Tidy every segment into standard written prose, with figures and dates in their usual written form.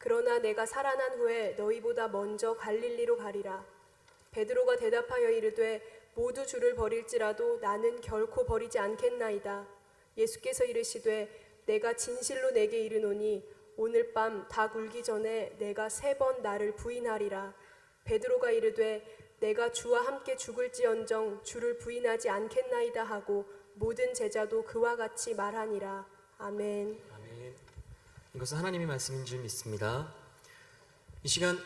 그러나 내가 살아난 후에 너희보다 먼저 갈릴리로 가리라. 베드로가 대답하여 이르되 모두 주를 버릴지라도 나는 결코 버리지 않겠나이다. 예수께서 이르시되 내가 진실로 내게 이르노니 오늘 밤 닭 울기 전에 내가 3번 나를 부인하리라. 베드로가 이르되 내가 주와 함께 죽을지언정 주를 부인하지 않겠나이다 하고 모든 제자도 그와 같이 말하니라. 아멘. 아멘. 이것은 하나님의 말씀인 줄 믿습니다. 이 시간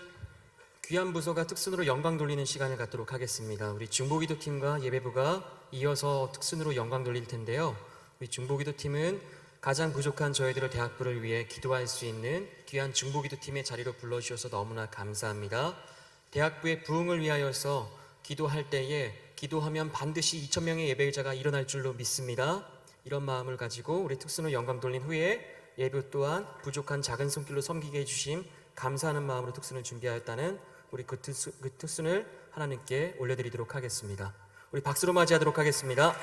귀한 부서가 특순으로 영광 돌리는 시간을 갖도록 하겠습니다. 우리 중보기도팀과 예배부가 이어서 특순으로 영광 돌릴 텐데요. 우리 중보기도팀은 가장 부족한 저희들의 대학부를 위해 기도할 수 있는 귀한 중보기도팀의 자리로 불러주셔서 너무나 감사합니다. 대학부의 부흥을 위하여서 기도할 때에 기도하면 반드시 2,000명의 예배자가 일어날 줄로 믿습니다. 이런 마음을 가지고 우리 특순으로 영광 돌린 후에 예배 또한 부족한 작은 손길로 섬기게 해주심 감사하는 마음으로 특순을 준비하였다는 우리 그 특순을 하나님께 올려드리도록 하겠습니다. 우리 박수로 맞이하도록 하겠습니다.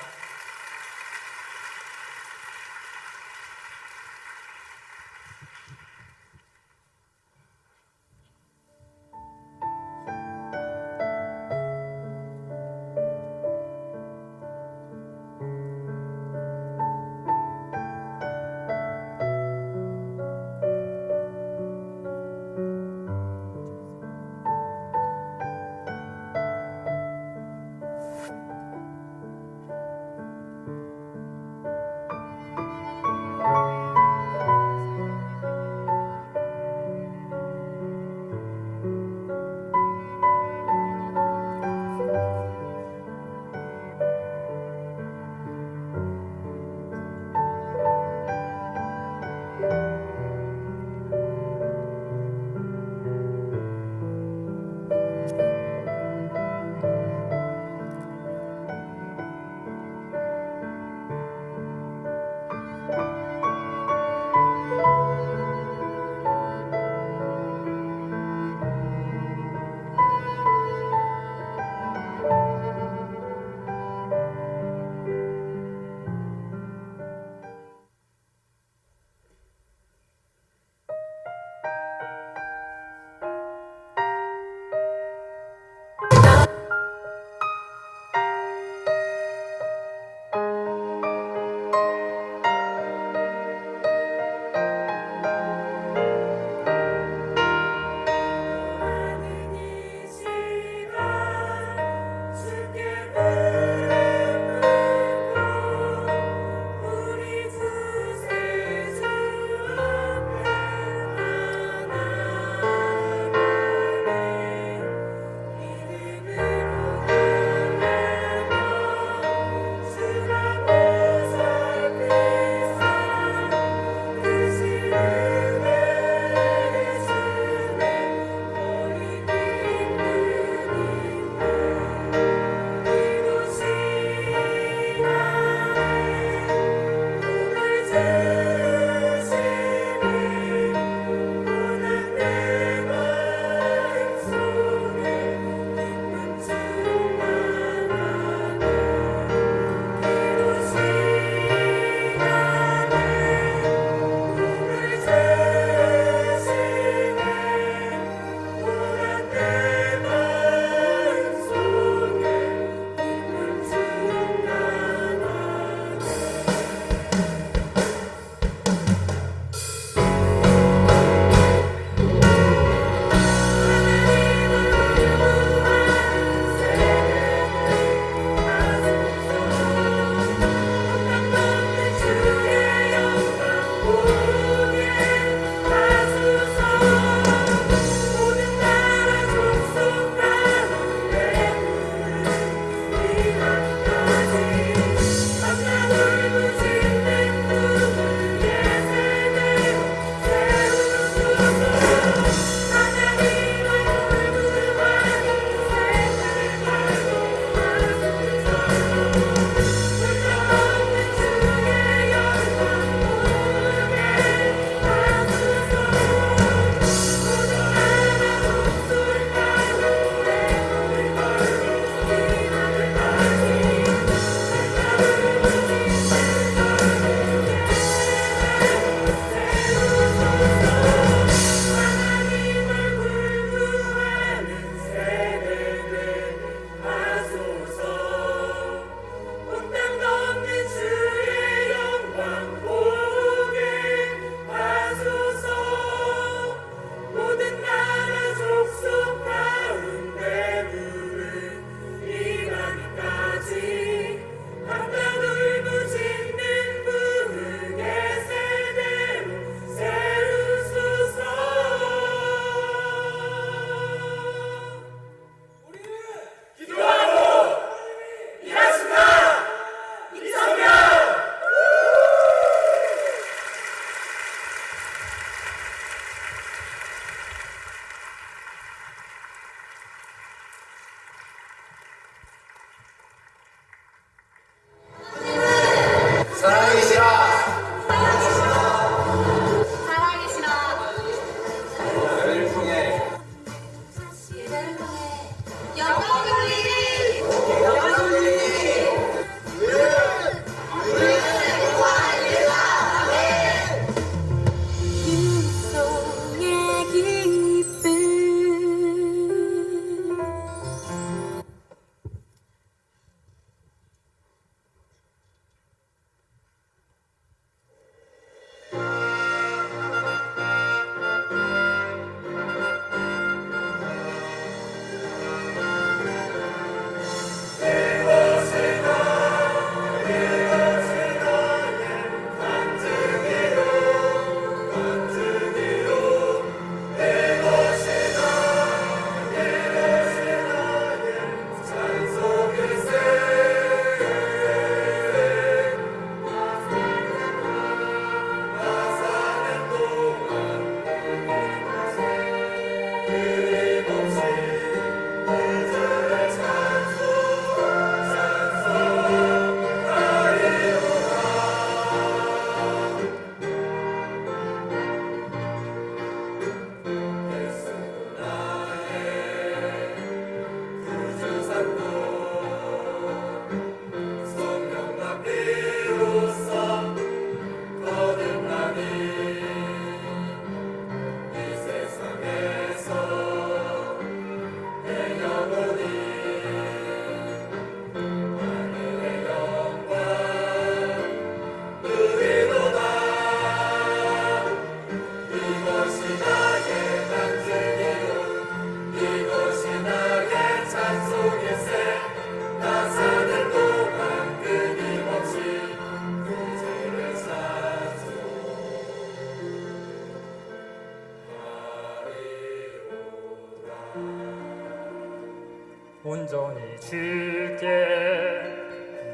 온전히 주께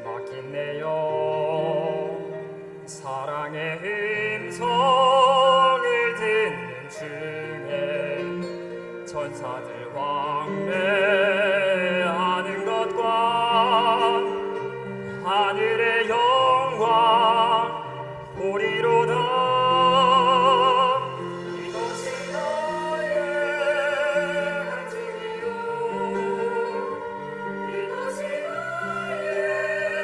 맡기네요. 사랑의 음성을 듣는 중에 천사들 왕래하는 것과 하늘의 영광 보리로다. 이것이 나의 간증이요, 이것이 나의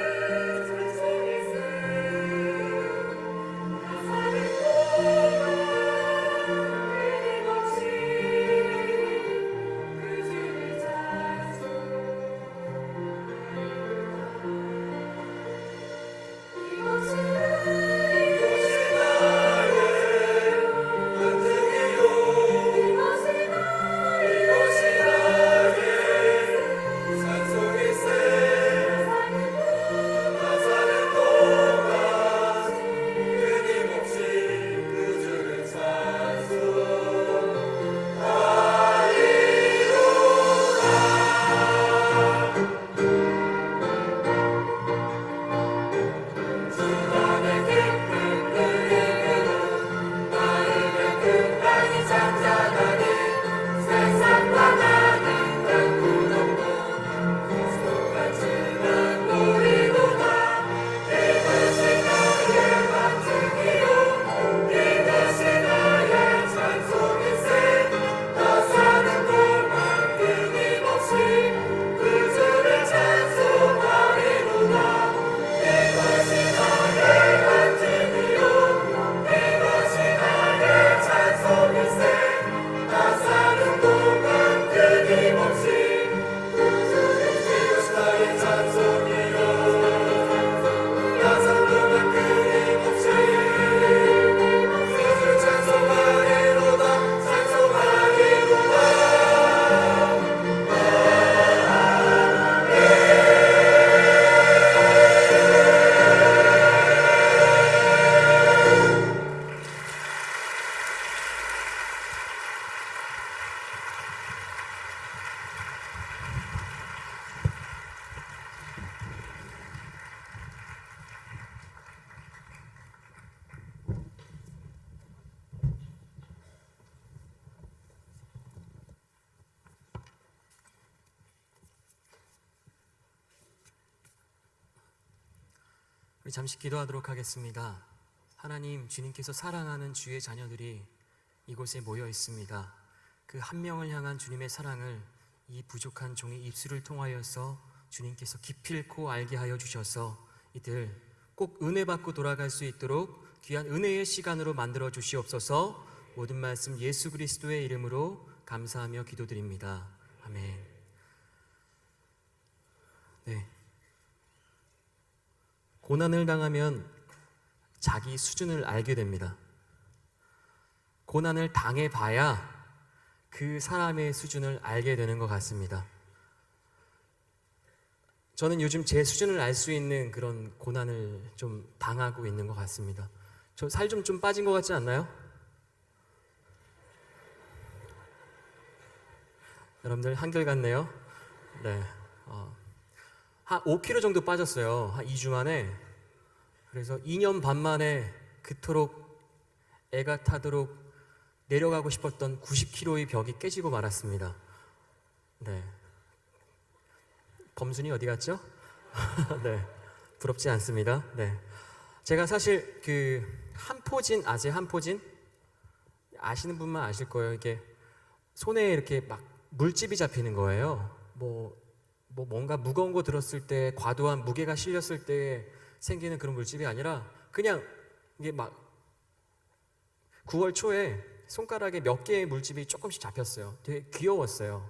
찬송일세. 나 사는 동안 끊임없이 그 주를 우리 잠시 기도하도록 하겠습니다. 하나님, 주님께서 사랑하는 주의 자녀들이 이곳에 모여 있습니다. 그 한 명을 향한 주님의 사랑을 이 부족한 종의 입술을 통하여서 주님께서 기필코 알게 하여 주셔서 이들 꼭 은혜 받고 돌아갈 수 있도록 귀한 은혜의 시간으로 만들어 주시옵소서. 모든 말씀 예수 그리스도의 이름으로 감사하며 기도드립니다. 아멘. 네. 고난을 당하면 자기 수준을 알게 됩니다. 고난을 당해봐야 그 사람의 수준을 알게 되는 것 같습니다. 저는 요즘 제 수준을 알 수 있는 그런 고난을 좀 당하고 있는 것 같습니다. 저 살 좀 빠진 것 같지 않나요? 여러분들 한결같네요. 네. 한 5kg 정도 빠졌어요. 한 2주 만에. 그래서 2년 반 만에 그토록 애가 타도록 내려가고 싶었던 90kg의 벽이 깨지고 말았습니다. 네. 범순이 어디 갔죠? 네. 부럽지 않습니다. 네. 제가 사실 그 한포진 아세요? 한포진? 아시는 분만 아실 거예요. 이게 손에 이렇게 막 물집이 잡히는 거예요. 뭔가 무거운 거 들었을 때, 과도한 무게가 실렸을 때 생기는 그런 물집이 아니라 그냥 이게 막 9월 초에 손가락에 몇 개의 물집이 조금씩 잡혔어요. 되게 귀여웠어요.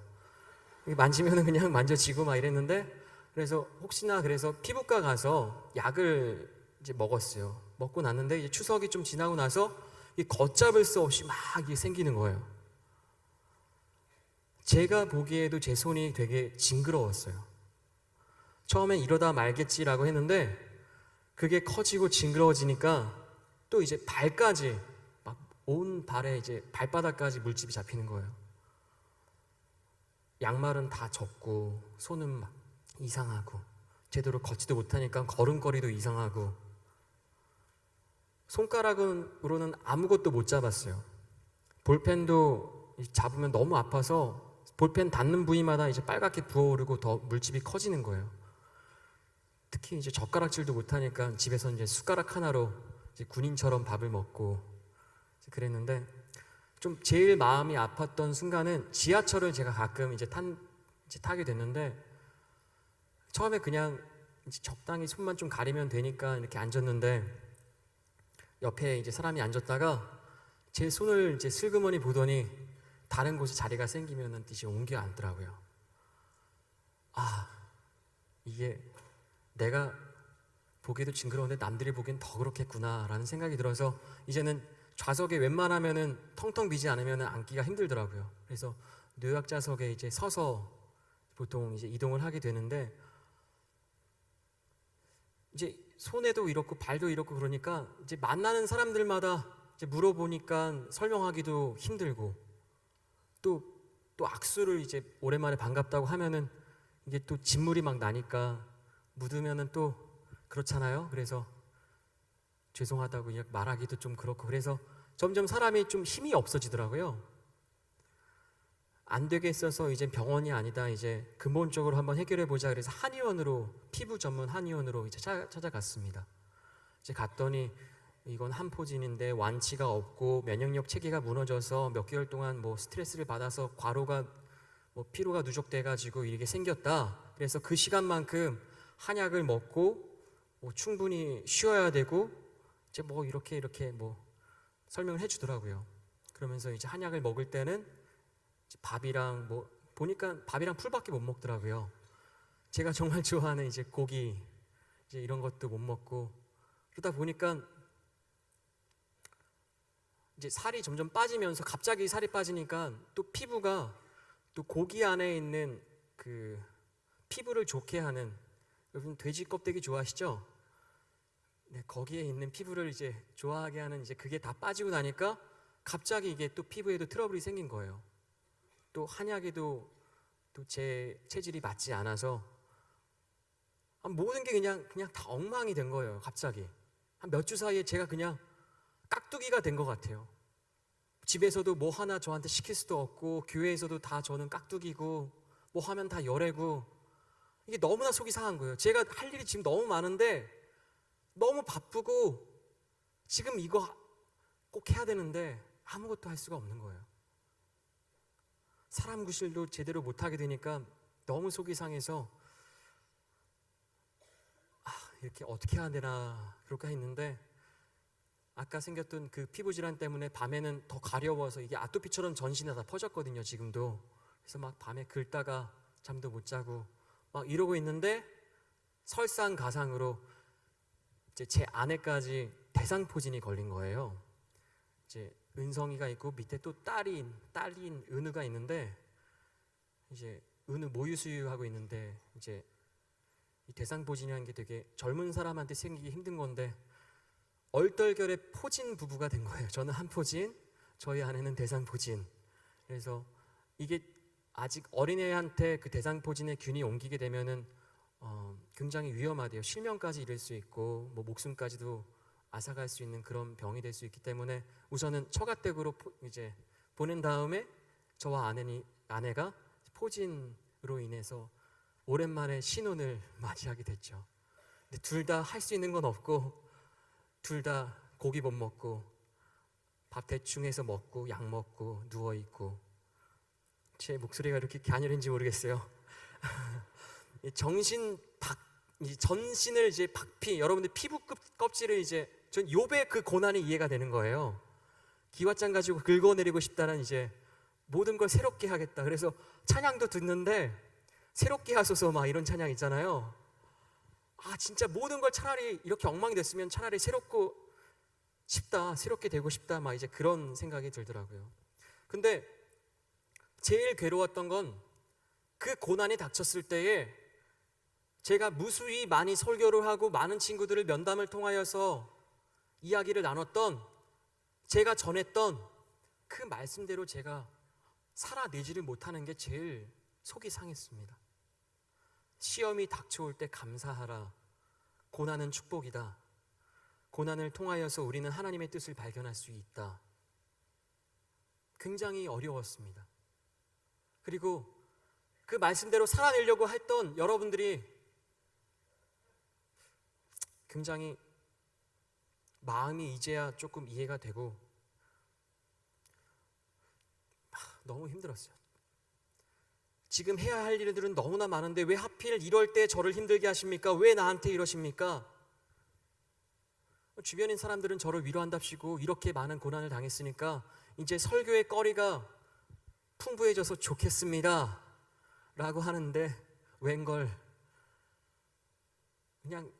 만지면은 그냥 만져지고 막 이랬는데, 그래서 혹시나 그래서 피부과 가서 약을 이제 먹었어요. 먹고 났는데 이제 추석이 좀 지나고 나서 이 걷잡을 수 없이 막 이게 생기는 거예요. 제가 보기에도 제 손이 되게 징그러웠어요. 처음엔 이러다 말겠지라고 했는데 그게 커지고 징그러워지니까 또 이제 발까지 막 온 발에 이제 발바닥까지 물집이 잡히는 거예요. 양말은 다 젖고 손은 막 이상하고 제대로 걷지도 못하니까 걸음걸이도 이상하고 손가락으로는 아무것도 못 잡았어요. 볼펜도 잡으면 너무 아파서 볼펜 닿는 부위마다 이제 빨갛게 부어오르고 더 물집이 커지는 거예요. 특히 이제 젓가락질도 못하니까 집에서 이제 숟가락 하나로 이제 군인처럼 밥을 먹고 이제 그랬는데, 좀 제일 마음이 아팠던 순간은 지하철을 제가 가끔 이제 타게 됐는데, 처음에 그냥 이제 적당히 손만 좀 가리면 되니까 이렇게 앉았는데 옆에 이제 사람이 앉았다가 제 손을 이제 슬그머니 보더니 다른 곳에 자리가 생기면은 이제 옮겨 앉더라고요. 아, 이게 내가 보기에도 징그러운데 남들이 보기엔 더 그렇겠구나라는 생각이 들어서 이제는 좌석에 웬만하면은 텅텅 비지 않으면은 앉기가 힘들더라고요. 그래서 노약자석에 이제 서서 보통 이제 이동을 하게 되는데, 이제 손에도 이렇고 발도 이렇고 그러니까 이제 만나는 사람들마다 이제 물어보니까 설명하기도 힘들고, 또 악수를 이제 오랜만에 반갑다고 하면은 이게 또 진물이 막 나니까 묻으면은 또 그렇잖아요. 그래서 죄송하다고 그냥 말하기도 좀 그렇고, 그래서 점점 사람이 좀 힘이 없어지더라고요. 안 되겠어서 이제 병원이 아니다, 이제 근본적으로 한번 해결해 보자. 그래서 한의원으로, 피부 전문 한의원으로 이제 찾아갔습니다. 이제 갔더니 이건 한포진인데 완치가 없고 면역력 체계가 무너져서 몇 개월 동안 뭐 스트레스를 받아서 과로가 뭐 피로가 누적돼 가지고 이게 생겼다. 그래서 그 시간만큼 한약을 먹고 뭐 충분히 쉬어야 되고 이제 뭐 이렇게 뭐 설명을 해주더라고요. 그러면서 이제 한약을 먹을 때는 이제 밥이랑 뭐 보니까 밥이랑 풀밖에 못 먹더라고요. 제가 정말 좋아하는 이제 고기 이제 이런 것도 못 먹고, 그러다 보니까 이제 살이 점점 빠지면서 갑자기 살이 빠지니까 또 피부가 또 고기 안에 있는 그 피부를 좋게 하는, 여러분 돼지 껍데기 좋아하시죠? 네, 거기에 있는 피부를 이제 좋아하게 하는 이제 그게 다 빠지고 나니까 갑자기 이게 또 피부에도 트러블이 생긴 거예요. 또 한약에도 또 제 체질이 맞지 않아서 모든 게 그냥 다 엉망이 된 거예요. 갑자기 한 몇 주 사이에 제가 그냥 깍두기가 된 것 같아요. 집에서도 뭐 하나 저한테 시킬 수도 없고, 교회에서도 다 저는 깍두기고, 뭐 하면 다 열애고, 이게 너무나 속이 상한 거예요. 제가 할 일이 지금 너무 많은데 너무 바쁘고 지금 이거 꼭 해야 되는데 아무것도 할 수가 없는 거예요. 사람 구실도 제대로 못하게 되니까 너무 속이 상해서 이렇게 어떻게 해야 되나 그럴까 했는데, 아까 생겼던 그 피부 질환 때문에 밤에는 더 가려워서 이게 아토피처럼 전신에 다 퍼졌거든요, 지금도. 그래서 막 밤에 긁다가 잠도 못 자고 막 이러고 있는데, 설상가상으로 이제 제 아내까지 대상포진이 걸린 거예요. 이제 은성이가 있고 밑에 또 딸인 은우가 있는데, 이제 은우 모유수유하고 있는데, 이제 이 대상포진이라는 게 되게 젊은 사람한테 생기기 힘든 건데 얼떨결에 포진 부부가 된 거예요. 저는 한포진, 저희 아내는 대상포진. 그래서 이게 아직 어린애한테 그 대상포진의 균이 옮기게 되면은 굉장히 위험하대요. 실명까지 이를 수 있고 뭐 목숨까지도 앗아갈 수 있는 그런 병이 될 수 있기 때문에 우선은 처가댁으로 이제 보낸 다음에 저와 아내가 포진으로 인해서 오랜만에 신혼을 맞이하게 됐죠. 근데 둘 다 할 수 있는 건 없고, 둘 다 고기 못 먹고 밥 대충 해서 먹고 약 먹고 누워 있고, 제 목소리가 이렇게 갸냘인지 모르겠어요. 전신을 이제 박피, 여러분들 피부 껍질을 이제 전 욥의 그 고난이 이해가 되는 거예요. 기왓장 가지고 긁어내리고 싶다는, 이제 모든 걸 새롭게 하겠다. 그래서 찬양도 듣는데 새롭게 하소서 막 이런 찬양 있잖아요. 진짜 모든 걸 차라리 이렇게 엉망이 됐으면 차라리 새롭게 되고 싶다 막 이제 그런 생각이 들더라고요. 근데 제일 괴로웠던 건 그 고난이 닥쳤을 때에 제가 무수히 많이 설교를 하고 많은 친구들을 면담을 통하여서 이야기를 나눴던, 제가 전했던 그 말씀대로 제가 살아내지를 못하는 게 제일 속이 상했습니다. 시험이 닥쳐올 때 감사하라. 고난은 축복이다. 고난을 통하여서 우리는 하나님의 뜻을 발견할 수 있다. 굉장히 어려웠습니다. 그리고 그 말씀대로 살아내려고 했던 여러분들이 굉장히 마음이 이제야 조금 이해가 되고 너무 힘들었어요. 지금 해야 할 일들은 너무나 많은데 왜 하필 이럴 때 저를 힘들게 하십니까? 왜 나한테 이러십니까? 주변인 사람들은 저를 위로한답시고 이렇게 많은 고난을 당했으니까 이제 설교의 거리가 풍부해져서 좋겠습니다 라고 하는데 웬걸 그냥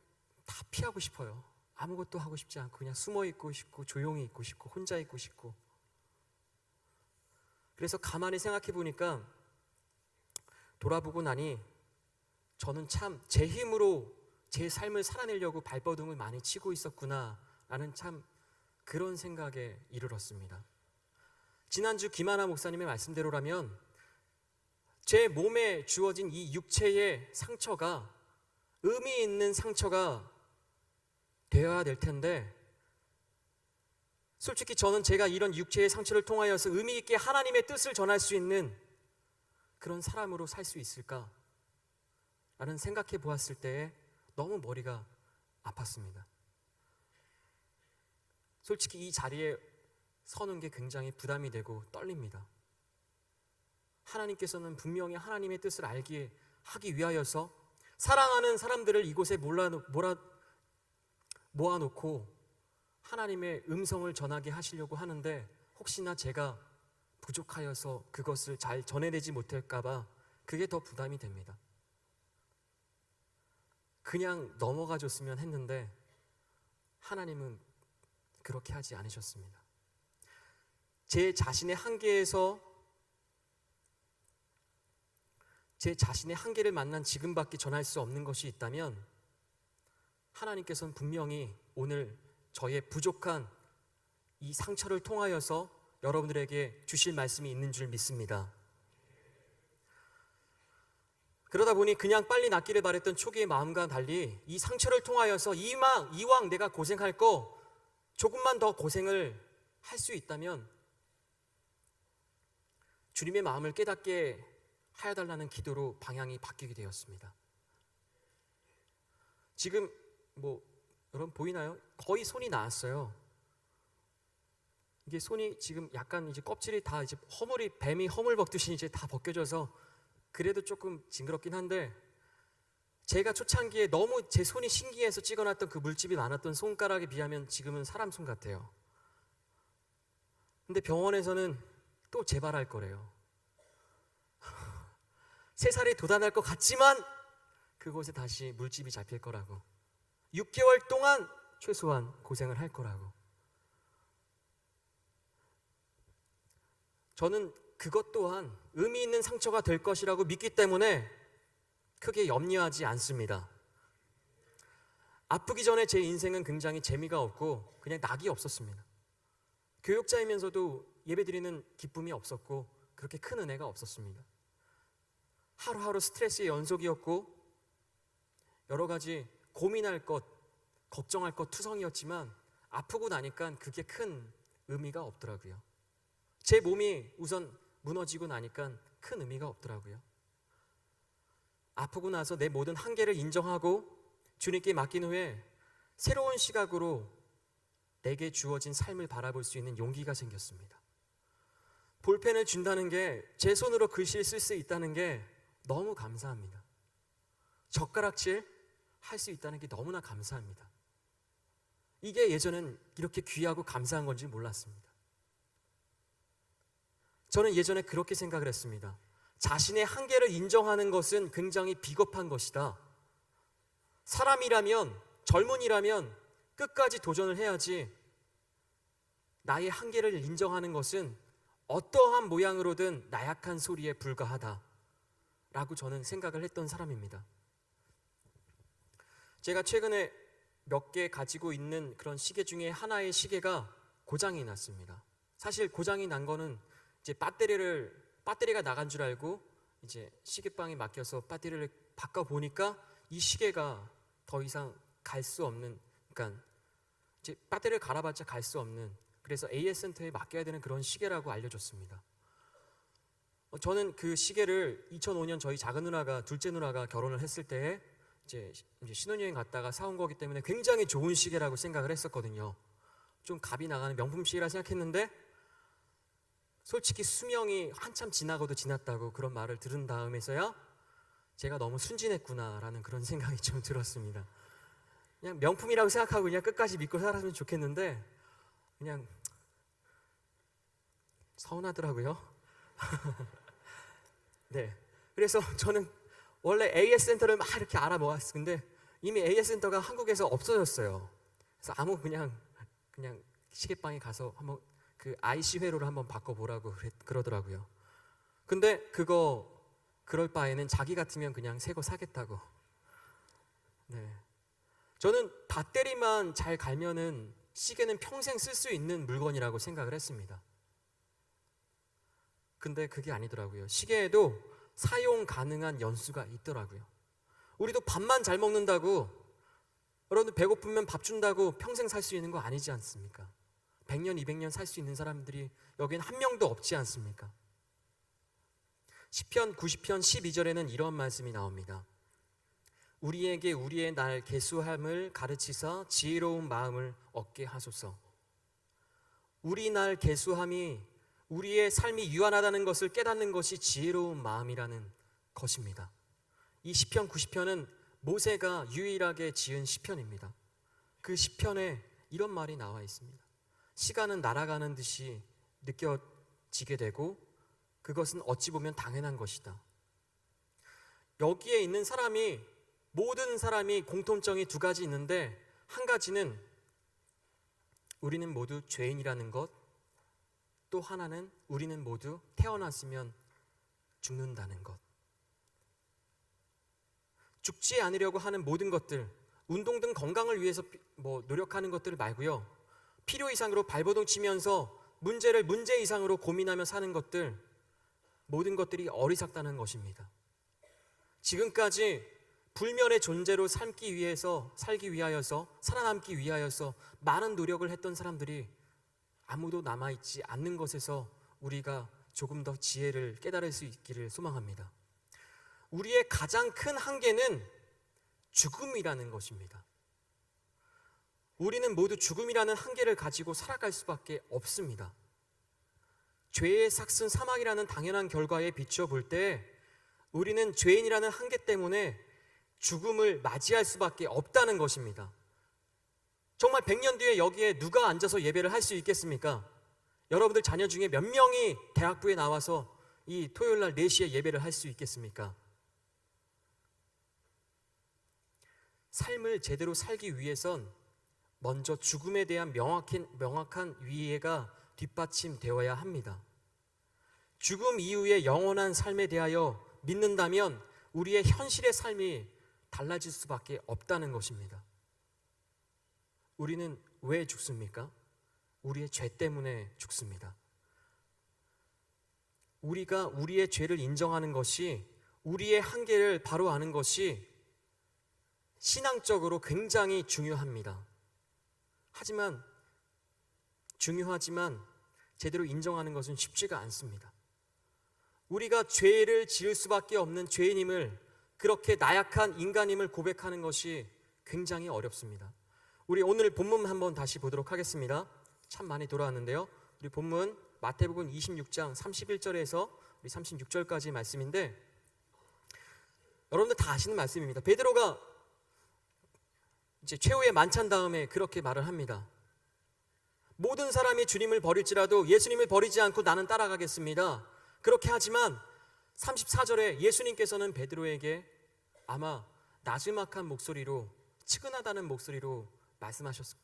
다 피하고 싶어요. 아무것도 하고 싶지 않고 그냥 숨어 있고 싶고 조용히 있고 싶고 혼자 있고 싶고. 그래서 가만히 생각해 보니까 돌아보고 나니 저는 참 제 힘으로 제 삶을 살아내려고 발버둥을 많이 치고 있었구나 라는 참 그런 생각에 이르렀습니다. 지난주 김하나 목사님의 말씀대로라면 제 몸에 주어진 이 육체의 상처가 의미 있는 상처가 되어야 될 텐데 솔직히 저는 제가 이런 육체의 상처를 통하여서 의미 있게 하나님의 뜻을 전할 수 있는 그런 사람으로 살 수 있을까? 라는 생각해 보았을 때에 너무 머리가 아팠습니다. 솔직히 이 자리에 서는 게 굉장히 부담이 되고 떨립니다. 하나님께서는 분명히 하나님의 뜻을 알게 하기 위하여서 사랑하는 사람들을 이곳에 모아놓고 하나님의 음성을 전하게 하시려고 하는데 혹시나 제가 부족하여서 그것을 잘 전해내지 못할까 봐 그게 더 부담이 됩니다. 그냥 넘어가 줬으면 했는데 하나님은 그렇게 하지 않으셨습니다. 제 자신의 한계를 만난 지금밖에 전할 수 없는 것이 있다면 하나님께서는 분명히 오늘 저의 부족한 이 상처를 통하여서 여러분들에게 주실 말씀이 있는 줄 믿습니다. 그러다 보니 그냥 빨리 낫기를 바랬던 초기의 마음과 달리 이 상처를 통하여서 이왕 내가 고생할 거 조금만 더 고생을 할 수 있다면 주님의 마음을 깨닫게 하여달라는 기도로 방향이 바뀌게 되었습니다. 지금 여러분 보이나요? 거의 손이 나왔어요. 이게 손이 지금 약간 이제 껍질이 다 이제 뱀이 허물 벗듯이 이제 다 벗겨져서 그래도 조금 징그럽긴 한데 제가 초창기에 너무 제 손이 신기해서 찍어놨던 그 물집이 많았던 손가락에 비하면 지금은 사람 손 같아요. 근데 병원에서는 또 재발할 거래요. 3살이 돋아날 것 같지만 그곳에 다시 물집이 잡힐 거라고 6개월 동안 최소한 고생을 할 거라고. 저는 그것 또한 의미 있는 상처가 될 것이라고 믿기 때문에 크게 염려하지 않습니다. 아프기 전에 제 인생은 굉장히 재미가 없고 그냥 낙이 없었습니다. 교육자이면서도 예배드리는 기쁨이 없었고 그렇게 큰 은혜가 없었습니다. 하루하루 스트레스의 연속이었고 여러 가지 고민할 것, 걱정할 것 투성이었지만 아프고 나니까 그게 큰 의미가 없더라고요. 제 몸이 우선 무너지고 나니까 큰 의미가 없더라고요. 아프고 나서 내 모든 한계를 인정하고 주님께 맡긴 후에 새로운 시각으로 내게 주어진 삶을 바라볼 수 있는 용기가 생겼습니다. 볼펜을 준다는 게 제 손으로 글씨를 쓸 수 있다는 게 너무 감사합니다. 젓가락질 할 수 있다는 게 너무나 감사합니다. 이게 예전엔 이렇게 귀하고 감사한 건지 몰랐습니다. 저는 예전에 그렇게 생각을 했습니다. 자신의 한계를 인정하는 것은 굉장히 비겁한 것이다. 사람이라면, 젊은이라면 끝까지 도전을 해야지 나의 한계를 인정하는 것은 어떠한 모양으로든 나약한 소리에 불과하다 라고 저는 생각을 했던 사람입니다. 제가 최근에 몇 개 가지고 있는 그런 시계 중에 하나의 시계가 고장이 났습니다. 사실 고장이 난 거는 이제 배터리가 나간 줄 알고 이제 시계방에 맡겨서 배터리를 바꿔 보니까 이 시계가 더 이상 갈 수 없는, 그러니까 이제 배터리를 갈아봤자 갈 수 없는, 그래서 AS 센터에 맡겨야 되는 그런 시계라고 알려줬습니다. 저는 그 시계를 2005년 저희 작은 누나가, 둘째 누나가 결혼을 했을 때 이제 신혼여행 갔다가 사온 거기 때문에 굉장히 좋은 시계라고 생각을 했었거든요. 좀 값이 나가는 명품 시계라 생각했는데 솔직히 수명이 한참 지나고도 지났다고 그런 말을 들은 다음에서야 제가 너무 순진했구나라는 그런 생각이 좀 들었습니다. 그냥 명품이라고 생각하고 그냥 끝까지 믿고 살았으면 좋겠는데 그냥 서운하더라고요. 네, 그래서 저는 원래 AS 센터를 막 이렇게 알아보았을 건데 이미 AS 센터가 한국에서 없어졌어요. 그래서 아무 그냥 시계방에 가서 한번 그 IC 회로를 한번 바꿔보라고 그러더라고요. 근데 그럴 바에는 자기 같으면 그냥 새 거 사겠다고. 네, 저는 배터리만 잘 갈면은 시계는 평생 쓸 수 있는 물건이라고 생각을 했습니다. 근데 그게 아니더라고요. 시계에도 사용 가능한 연수가 있더라고요. 우리도 밥만 잘 먹는다고, 여러분들 배고프면 밥 준다고 평생 살 수 있는 거 아니지 않습니까? 100년, 200년 살 수 있는 사람들이 여기엔 한 명도 없지 않습니까? 시편 90편 12절에는 이런 말씀이 나옵니다. 우리에게 우리의 날 계수함을 가르치사 지혜로운 마음을 얻게 하소서. 우리 날 계수함이 우리의 삶이 유한하다는 것을 깨닫는 것이 지혜로운 마음이라는 것입니다. 이 시편 90편은 모세가 유일하게 지은 시편입니다. 그 시편에 이런 말이 나와 있습니다. 시간은 날아가는 듯이 느껴지게 되고 그것은 어찌 보면 당연한 것이다. 여기에 있는 모든 사람이 공통점이 두 가지 있는데, 한 가지는 우리는 모두 죄인이라는 것, 또 하나는 우리는 모두 태어났으면 죽는다는 것. 죽지 않으려고 하는 모든 것들, 운동 등 건강을 위해서 노력하는 것들 말고요, 필요 이상으로 발버둥 치면서 문제를 문제 이상으로 고민하며 사는 것들, 모든 것들이 어리석다는 것입니다. 지금까지 불멸의 존재로 살기 위하여서 살아남기 위하여서 많은 노력을 했던 사람들이 아무도 남아있지 않는 것에서 우리가 조금 더 지혜를 깨달을 수 있기를 소망합니다. 우리의 가장 큰 한계는 죽음이라는 것입니다. 우리는 모두 죽음이라는 한계를 가지고 살아갈 수밖에 없습니다. 죄의 삭슨 사망이라는 당연한 결과에 비추어 볼 때 우리는 죄인이라는 한계 때문에 죽음을 맞이할 수밖에 없다는 것입니다. 정말 100년 뒤에 여기에 누가 앉아서 예배를 할 수 있겠습니까? 여러분들 자녀 중에 몇 명이 대학부에 나와서 이 토요일 날 4시에 예배를 할 수 있겠습니까? 삶을 제대로 살기 위해선 먼저 죽음에 대한 명확한 이해가 뒷받침되어야 합니다. 죽음 이후의 영원한 삶에 대하여 믿는다면 우리의 현실의 삶이 달라질 수밖에 없다는 것입니다. 우리는 왜 죽습니까? 우리의 죄 때문에 죽습니다. 우리가 우리의 죄를 인정하는 것이, 우리의 한계를 바로 아는 것이 신앙적으로 굉장히 중요합니다. 중요하지만 제대로 인정하는 것은 쉽지가 않습니다. 우리가 죄를 지을 수밖에 없는 죄인임을, 그렇게 나약한 인간임을 고백하는 것이 굉장히 어렵습니다. 우리 오늘 본문 한번 다시 보도록 하겠습니다. 참 많이 돌아왔는데요. 우리 본문 마태복음 26장 31절에서 우리 36절까지 말씀인데, 여러분들 다 아시는 말씀입니다. 베드로가 이제 최후의 만찬 다음에 그렇게 말을 합니다. 모든 사람이 주님을 버릴지라도 예수님을 버리지 않고 나는 따라가겠습니다. 그렇게 하지만 34절에 예수님께서는 베드로에게 아마 나지막한 목소리로, 측은하다는 목소리로 말씀하셨을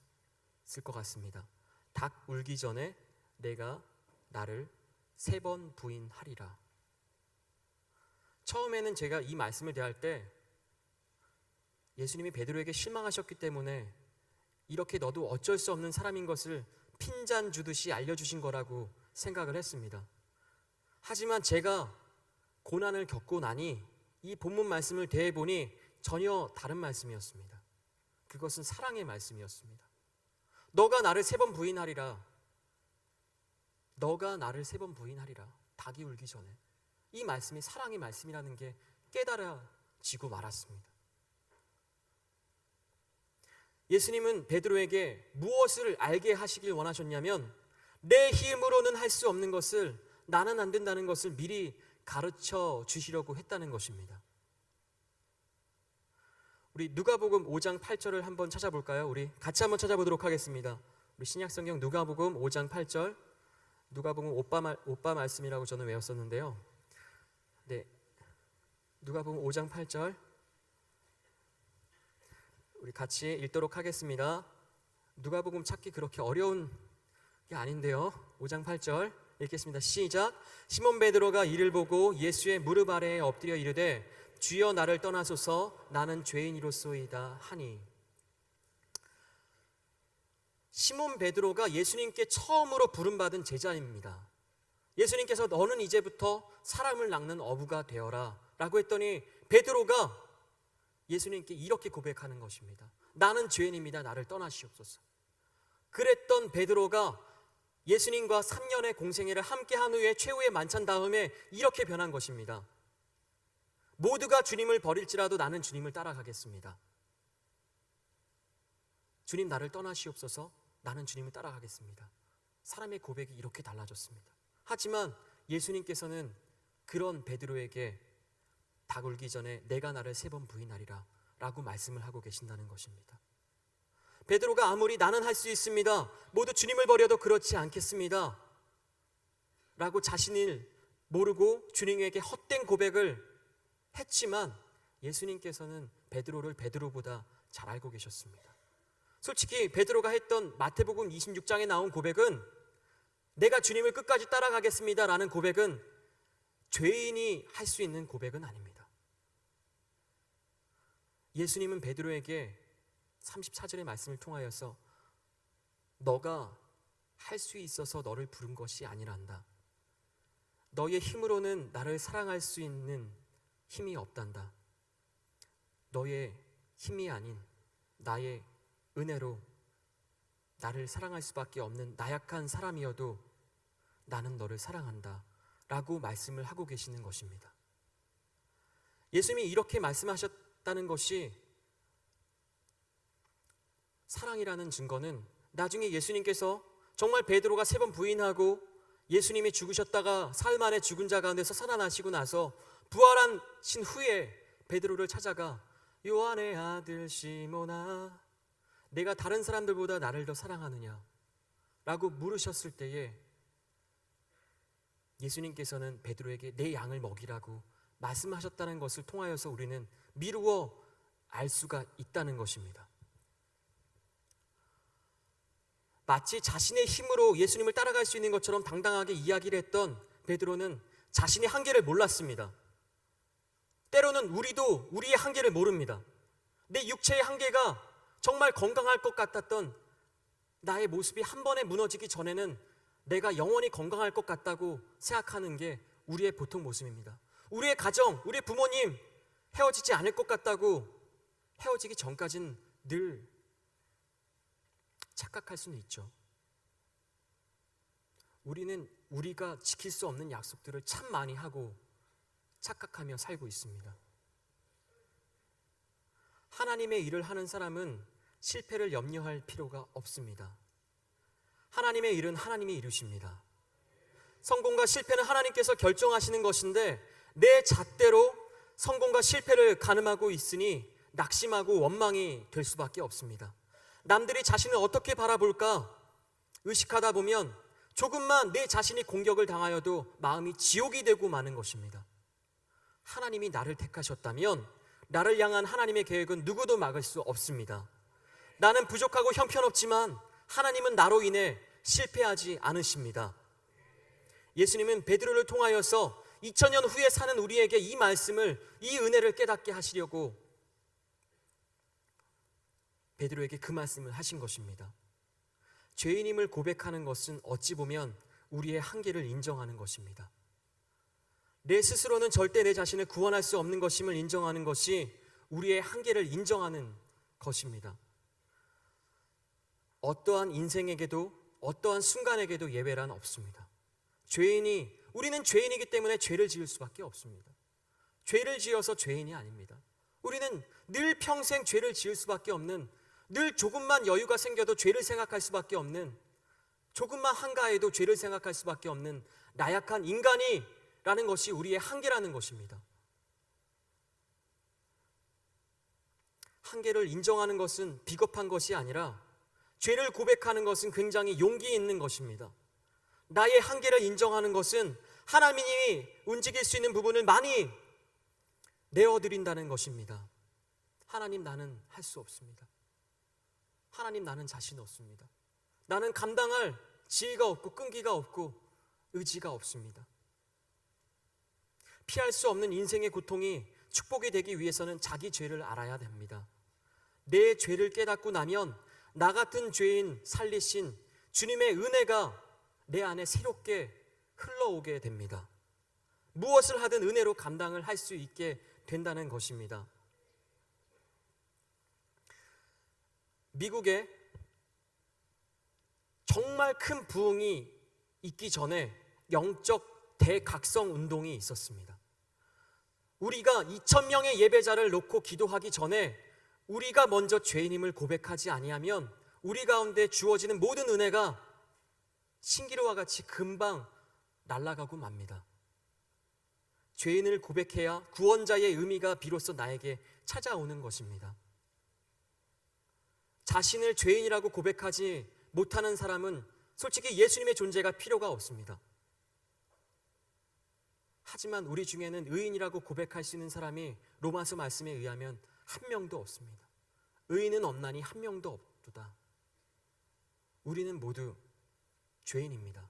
것 같습니다. 닭 울기 전에 내가 나를 3번 부인하리라. 처음에는 제가 이 말씀을 대할 때 예수님이 베드로에게 실망하셨기 때문에 이렇게 너도 어쩔 수 없는 사람인 것을 핀잔 주듯이 알려주신 거라고 생각을 했습니다. 하지만 제가 고난을 겪고 나니 이 본문 말씀을 대해보니 전혀 다른 말씀이었습니다. 그것은 사랑의 말씀이었습니다. 너가 나를 3번 부인하리라. 너가 나를 3번 부인하리라. 닭이 울기 전에 이 말씀이 사랑의 말씀이라는 게 깨달아지고 말았습니다. 예수님은 베드로에게 무엇을 알게 하시길 원하셨냐면 내 힘으로는 할 수 없는 것을, 나는 안 된다는 것을 미리 가르쳐 주시려고 했다는 것입니다. 우리 누가복음 5장 8절을 한번 찾아볼까요? 우리 같이 한번 찾아보도록 하겠습니다. 우리 신약성경 누가복음 5장 8절. 누가복음 오빠 말씀이라고 저는 외웠었는데요. 네, 누가복음 5장 8절 우리 같이 읽도록 하겠습니다. 누가복음 찾기 그렇게 어려운 게 아닌데요. 5장 8절 읽겠습니다. 시작. 시몬 베드로가 이를 보고 예수의 무릎 아래에 엎드려 이르되 주여 나를 떠나소서 나는 죄인이로소이다 하니. 시몬 베드로가 예수님께 처음으로 부름받은 제자입니다. 예수님께서 너는 이제부터 사람을 낚는 어부가 되어라 라고 했더니 베드로가 예수님께 이렇게 고백하는 것입니다. 나는 죄인입니다. 나를 떠나시옵소서. 그랬던 베드로가 예수님과 3년의 공생애를 함께 한 후에 최후의 만찬 다음에 이렇게 변한 것입니다. 모두가 주님을 버릴지라도 나는 주님을 따라가겠습니다. 주님 나를 떠나시옵소서. 나는 주님을 따라가겠습니다. 사람의 고백이 이렇게 달라졌습니다. 하지만 예수님께서는 그런 베드로에게 닭 울기 전에 내가 나를 3번 부인하리라 라고 말씀을 하고 계신다는 것입니다. 베드로가 아무리 나는 할 수 있습니다, 모두 주님을 버려도 그렇지 않겠습니다 라고 자신을 모르고 주님에게 헛된 고백을 했지만 예수님께서는 베드로를 베드로보다 잘 알고 계셨습니다. 솔직히 베드로가 했던 마태복음 26장에 나온 고백은 내가 주님을 끝까지 따라가겠습니다 라는 고백은 죄인이 할 수 있는 고백은 아닙니다. 예수님은 베드로에게 34절의 말씀을 통하여서 너가 할 수 있어서 너를 부른 것이 아니란다. 너의 힘으로는 나를 사랑할 수 있는 힘이 없단다. 너의 힘이 아닌 나의 은혜로 나를 사랑할 수밖에 없는 나약한 사람이어도 나는 너를 사랑한다 라고 말씀을 하고 계시는 것입니다. 예수님이 이렇게 말씀하셨다는 것이 사랑이라는 증거는 나중에 예수님께서 정말 베드로가 3번 부인하고 예수님이 죽으셨다가 사흘 만에 죽은 자 가운데서 살아나시고 나서 부활하신 후에 베드로를 찾아가 요한의 아들 시몬아 내가 다른 사람들보다 나를 더 사랑하느냐 라고 물으셨을 때에 예수님께서는 베드로에게 내 양을 먹이라고 말씀하셨다는 것을 통하여서 우리는 미루어 알 수가 있다는 것입니다. 마치 자신의 힘으로 예수님을 따라갈 수 있는 것처럼 당당하게 이야기를 했던 베드로는 자신의 한계를 몰랐습니다. 때로는 우리도 우리의 한계를 모릅니다. 내 육체의 한계가 정말 건강할 것 같았던 나의 모습이 한 번에 무너지기 전에는 내가 영원히 건강할 것 같다고 생각하는 게 우리의 보통 모습입니다. 우리의 가정, 우리의 부모님 헤어지지 않을 것 같다고 헤어지기 전까지는 늘 착각할 수는 있죠. 우리는 우리가 지킬 수 없는 약속들을 참 많이 하고 착각하며 살고 있습니다. 하나님의 일을 하는 사람은 실패를 염려할 필요가 없습니다. 하나님의 일은 하나님이 이루십니다. 성공과 실패는 하나님께서 결정하시는 것인데 내 잣대로 성공과 실패를 가늠하고 있으니 낙심하고 원망이 될 수밖에 없습니다. 남들이 자신을 어떻게 바라볼까 의식하다 보면 조금만 내 자신이 공격을 당하여도 마음이 지옥이 되고 마는 것입니다. 하나님이 나를 택하셨다면 나를 향한 하나님의 계획은 누구도 막을 수 없습니다. 나는 부족하고 형편없지만 하나님은 나로 인해 실패하지 않으십니다. 예수님은 베드로를 통하여서 2000년 후에 사는 우리에게 이 말씀을, 이 은혜를 깨닫게 하시려고 베드로에게 그 말씀을 하신 것입니다. 죄인임을 고백하는 것은 어찌 보면 우리의 한계를 인정하는 것입니다. 내 스스로는 절대 내 자신을 구원할 수 없는 것임을 인정하는 것이 우리의 한계를 인정하는 것입니다. 어떠한 인생에게도 어떠한 순간에게도 예외란 없습니다. 우리는 죄인이기 때문에 죄를 지을 수밖에 없습니다. 죄를 지어서 죄인이 아닙니다. 우리는 늘 평생 죄를 지을 수밖에 없는, 늘 조금만 여유가 생겨도 죄를 생각할 수밖에 없는, 조금만 한가해도 죄를 생각할 수밖에 없는 나약한 인간이라는 것이 우리의 한계라는 것입니다. 한계를 인정하는 것은 비겁한 것이 아니라 죄를 고백하는 것은 굉장히 용기 있는 것입니다. 나의 한계를 인정하는 것은 하나님이 움직일 수 있는 부분을 많이 내어드린다는 것입니다. 하나님, 나는 할 수 없습니다. 하나님, 나는 자신 없습니다. 나는 감당할 지혜가 없고 끈기가 없고 의지가 없습니다. 피할 수 없는 인생의 고통이 축복이 되기 위해서는 자기 죄를 알아야 됩니다. 내 죄를 깨닫고 나면 나 같은 죄인 살리신 주님의 은혜가 내 안에 새롭게 흘러오게 됩니다. 무엇을 하든 은혜로 감당을 할 수 있게 된다는 것입니다. 미국에 정말 큰 부흥이 있기 전에 영적 대각성 운동이 있었습니다. 우리가 2,000명의 예배자를 놓고 기도하기 전에 우리가 먼저 죄인임을 고백하지 아니하면 우리 가운데 주어지는 모든 은혜가 신기루와 같이 금방 날아가고 맙니다. 죄인을 고백해야 구원자의 의미가 비로소 나에게 찾아오는 것입니다. 자신을 죄인이라고 고백하지 못하는 사람은 솔직히 예수님의 존재가 필요가 없습니다. 하지만 우리 중에는 의인이라고 고백할 수 있는 사람이 로마서 말씀에 의하면 한 명도 없습니다. 의인은 없나니 한 명도 없도다. 우리는 모두 죄인입니다.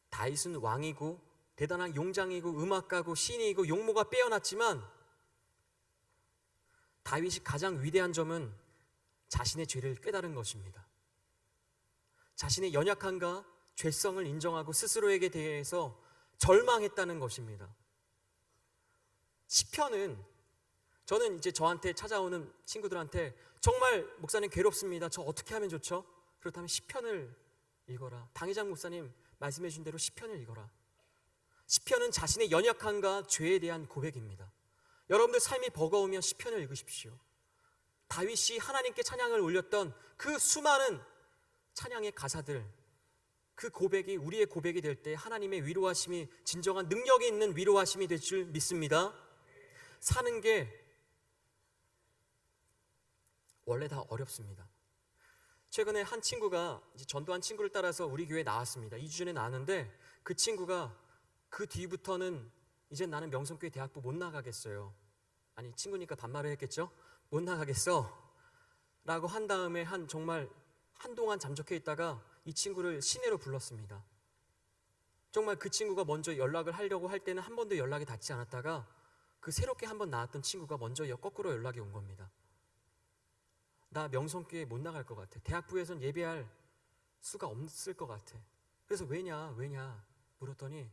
다윗은 왕이고 대단한 용장이고 음악가고 시인이고 용모가 빼어났지만 다윗이 가장 위대한 점은 자신의 죄를 깨달은 것입니다. 자신의 연약함과 죄성을 인정하고 스스로에게 대해서 절망했다는 것입니다. 시편은 저는 이제 저한테 찾아오는 친구들한테 정말 목사님 괴롭습니다. 저 어떻게 하면 좋죠? 그렇다면 시편을 읽어라. 당회장 목사님 말씀해 준 대로 시편을 읽어라. 시편은 자신의 연약함과 죄에 대한 고백입니다. 여러분들 삶이 버거우면 시편을 읽으십시오. 다윗이 하나님께 찬양을 올렸던 그 수많은 찬양의 가사들, 그 고백이 우리의 고백이 될 때 하나님의 위로하심이 진정한 능력이 있는 위로하심이 될 줄 믿습니다. 사는 게 원래 다 어렵습니다. 최근에 한 친구가 이제 전도한 친구를 따라서 우리 교회에 나왔습니다. 2주 전에 나왔는데 그 친구가 그 뒤부터는 이제 나는 명성교회 대학부 못 나가겠어요. 아니 친구니까 반말을 했겠죠. 못 나가겠어 라고 한 다음에 정말 한동안 잠적해 있다가 이 친구를 시내로 불렀습니다. 정말 그 친구가 먼저 연락을 하려고 할 때는 한 번도 연락이 닿지 않았다가 그 새롭게 한 번 나왔던 친구가 먼저 거꾸로 연락이 온 겁니다. 나 명성교회 못 나갈 것 같아. 대학부에선 예배할 수가 없을 것 같아. 그래서 왜냐 물었더니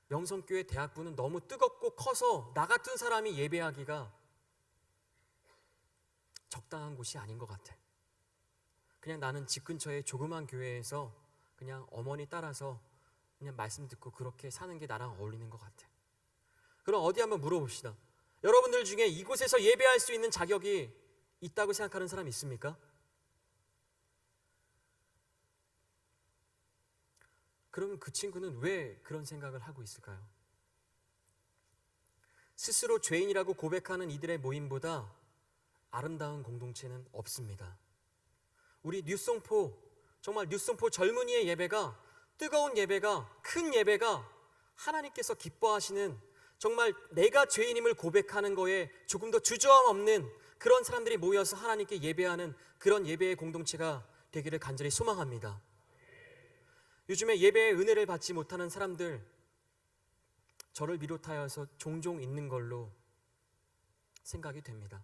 명성교회 대학부는 너무 뜨겁고 커서 나 같은 사람이 예배하기가 적당한 곳이 아닌 것 같아. 그냥 나는 집 근처에 조그만 교회에서 그냥 어머니 따라서 그냥 말씀 듣고 그렇게 사는 게 나랑 어울리는 것 같아. 그럼 어디 한번 물어봅시다. 여러분들 중에 이곳에서 예배할 수 있는 자격이 있다고 생각하는 사람 있습니까? 그럼 그 친구는 왜 그런 생각을 하고 있을까요? 스스로 죄인이라고 고백하는 이들의 모임보다 아름다운 공동체는 없습니다. 우리 뉴송포, 정말 뉴송포 젊은이의 예배가, 뜨거운 예배가, 큰 예배가 하나님께서 기뻐하시는, 정말 내가 죄인임을 고백하는 거에 조금 더 주저함 없는 그런 사람들이 모여서 하나님께 예배하는 그런 예배의 공동체가 되기를 간절히 소망합니다. 요즘에 예배의 은혜를 받지 못하는 사람들, 저를 비롯하여서 종종 있는 걸로 생각이 됩니다.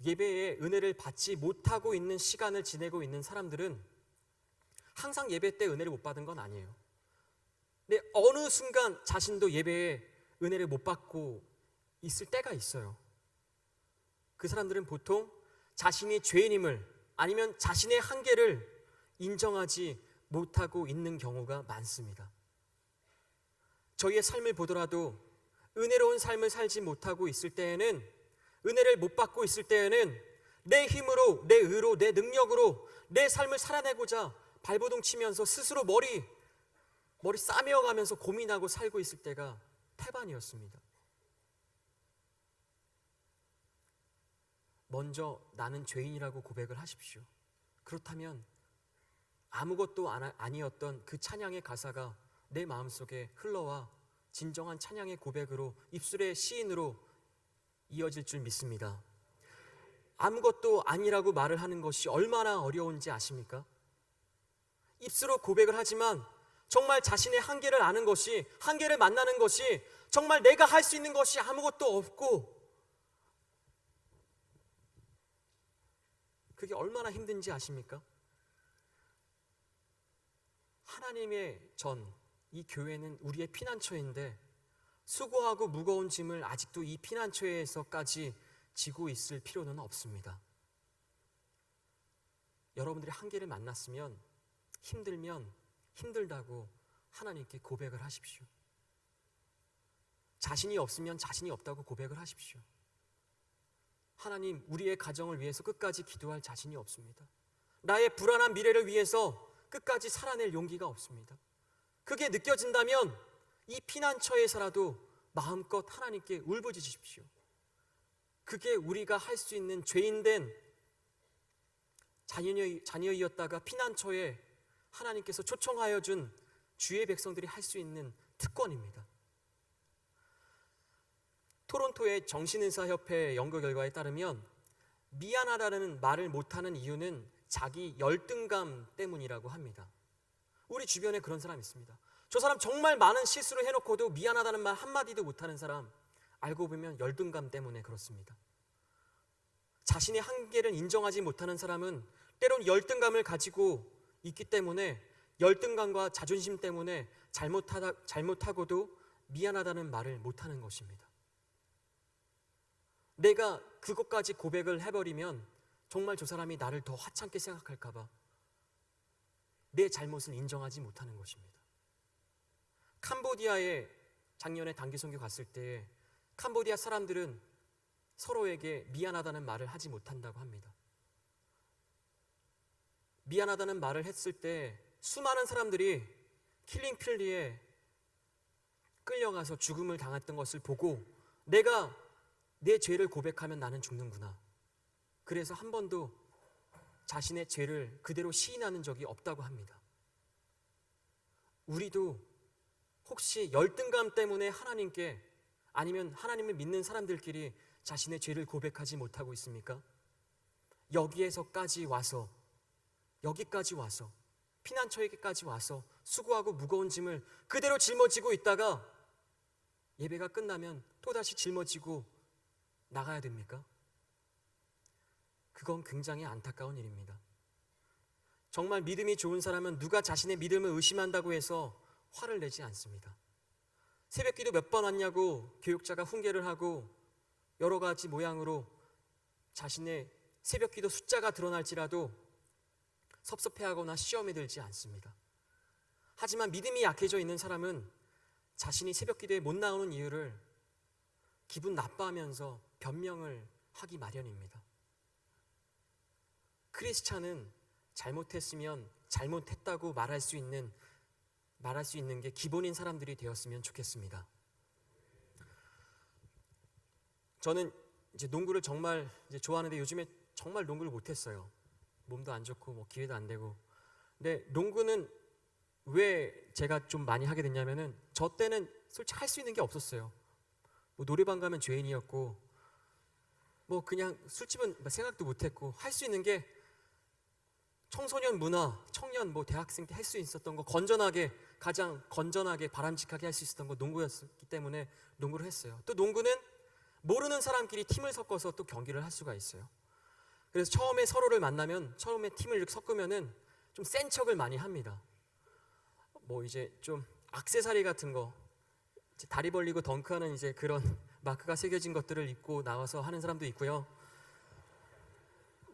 예배의 은혜를 받지 못하고 있는 시간을 지내고 있는 사람들은 항상 예배 때 은혜를 못 받은 건 아니에요. 근데 어느 순간 자신도 예배에 은혜를 못 받고 있을 때가 있어요. 그 사람들은 보통 자신이 죄인임을 아니면 자신의 한계를 인정하지 못하고 있는 경우가 많습니다. 저희의 삶을 보더라도 은혜로운 삶을 살지 못하고 있을 때에는, 은혜를 못 받고 있을 때에는 내 힘으로, 내 의로, 내 능력으로 내 삶을 살아내고자 발버둥 치면서 스스로 머리 싸매어 가면서 고민하고 살고 있을 때가 태반이었습니다. 먼저 나는 죄인이라고 고백을 하십시오. 그렇다면 아무것도 아니었던 그 찬양의 가사가 내 마음속에 흘러와 진정한 찬양의 고백으로, 입술의 시인으로 이어질 줄 믿습니다. 아무것도 아니라고 말을 하는 것이 얼마나 어려운지 아십니까? 입술로 고백을 하지만 정말 자신의 한계를 아는 것이, 한계를 만나는 것이, 정말 내가 할 수 있는 것이 아무것도 없고, 그게 얼마나 힘든지 아십니까? 하나님의 이 교회는 우리의 피난처인데 수고하고 무거운 짐을 아직도 이 피난처에서까지 지고 있을 필요는 없습니다. 여러분들이 한계를 만났으면, 힘들면 힘들다고 하나님께 고백을 하십시오. 자신이 없으면 자신이 없다고 고백을 하십시오. 하나님, 우리의 가정을 위해서 끝까지 기도할 자신이 없습니다. 나의 불안한 미래를 위해서 끝까지 살아낼 용기가 없습니다. 그게 느껴진다면 이 피난처에서라도 마음껏 하나님께 울부짖으십시오. 그게 우리가 할 수 있는, 죄인된 자녀이었다가 피난처에 하나님께서 초청하여 준 주의 백성들이 할 수 있는 특권입니다. 토론토의 정신의사협회 연구 결과에 따르면 미안하다는 말을 못하는 이유는 자기 열등감 때문이라고 합니다. 우리 주변에 그런 사람 있습니다. 저 사람 정말 많은 실수를 해놓고도 미안하다는 말 한마디도 못하는 사람, 알고 보면 열등감 때문에 그렇습니다. 자신의 한계를 인정하지 못하는 사람은 때론 열등감을 가지고 있기 때문에, 열등감과 자존심 때문에 잘못하고도 미안하다는 말을 못하는 것입니다. 내가 그것까지 고백을 해버리면 정말 저 사람이 나를 더 하찮게 생각할까 봐 내 잘못을 인정하지 못하는 것입니다. 캄보디아에 작년에 단기 선교 갔을 때 캄보디아 사람들은 서로에게 미안하다는 말을 하지 못한다고 합니다. 미안하다는 말을 했을 때 수많은 사람들이 킬링필리에 끌려가서 죽음을 당했던 것을 보고, 내가 내 죄를 고백하면 나는 죽는구나. 그래서 한 번도 자신의 죄를 그대로 시인하는 적이 없다고 합니다. 우리도 혹시 열등감 때문에 하나님께, 아니면 하나님을 믿는 사람들끼리 자신의 죄를 고백하지 못하고 있습니까? 여기까지 와서 피난처에게까지 와서 수고하고 무거운 짐을 그대로 짊어지고 있다가 예배가 끝나면 또다시 짊어지고 나가야 됩니까? 그건 굉장히 안타까운 일입니다. 정말 믿음이 좋은 사람은 누가 자신의 믿음을 의심한다고 해서 화를 내지 않습니다. 새벽기도 몇 번 왔냐고 교육자가 훈계를 하고 여러 가지 모양으로 자신의 새벽기도 숫자가 드러날지라도 섭섭해하거나 시험에 들지 않습니다. 하지만 믿음이 약해져 있는 사람은 자신이 새벽기도에 못 나오는 이유를 기분 나빠하면서 변명을 하기 마련입니다. 크리스찬은 잘못했으면 잘못했다고 말할 수 있는 게 기본인 사람들이 되었으면 좋겠습니다. 저는 이제 농구를 정말 좋아하는데 요즘에 정말 농구를 못했어요. 몸도 안 좋고 기회도 안 되고. 근데 농구는 왜 제가 좀 많이 하게 됐냐면은, 저 때는 솔직히 할 수 있는 게 없었어요. 노래방 가면 죄인이었고, 그냥 술집은 생각도 못했고, 할 수 있는 게 청소년 문화, 청년 대학생 때 할 수 있었던 거, 가장 건전하게 바람직하게 할 수 있었던 거 농구였기 때문에 농구를 했어요. 또 농구는 모르는 사람끼리 팀을 섞어서 또 경기를 할 수가 있어요. 그래서 처음에 서로를 만나면, 처음에 팀을 이렇게 섞으면은 좀 센 척을 많이 합니다. 뭐 이제 좀 액세서리 같은 거, 이제 다리 벌리고 덩크하는 이제 그런 마크가 새겨진 것들을 입고 나와서 하는 사람도 있고요.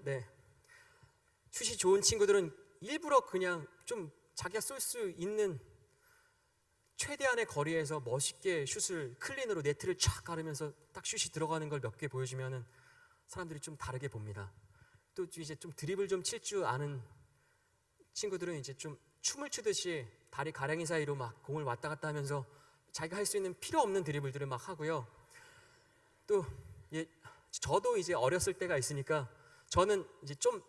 네, 슛이 좋은 친구들은 일부러 그냥 좀 자기가 쏠 수 있는 최대한의 거리에서 멋있게 슛을 클린으로 네트를 쫙 가르면서 딱 슛이 들어가는 걸 몇 개 보여주면은 사람들이 좀 다르게 봅니다. 또 이제 좀 드리블 좀 칠 줄 아는 친구들은 이제 좀 춤을 추듯이 다리 가랭이 사이로 막 공을 왔다 갔다 하면서 자기가 할 수 있는 필요 없는 드리블들을 막 하고요. 또 저도 이제 어렸을 때가 있으니까 저는 이제 좀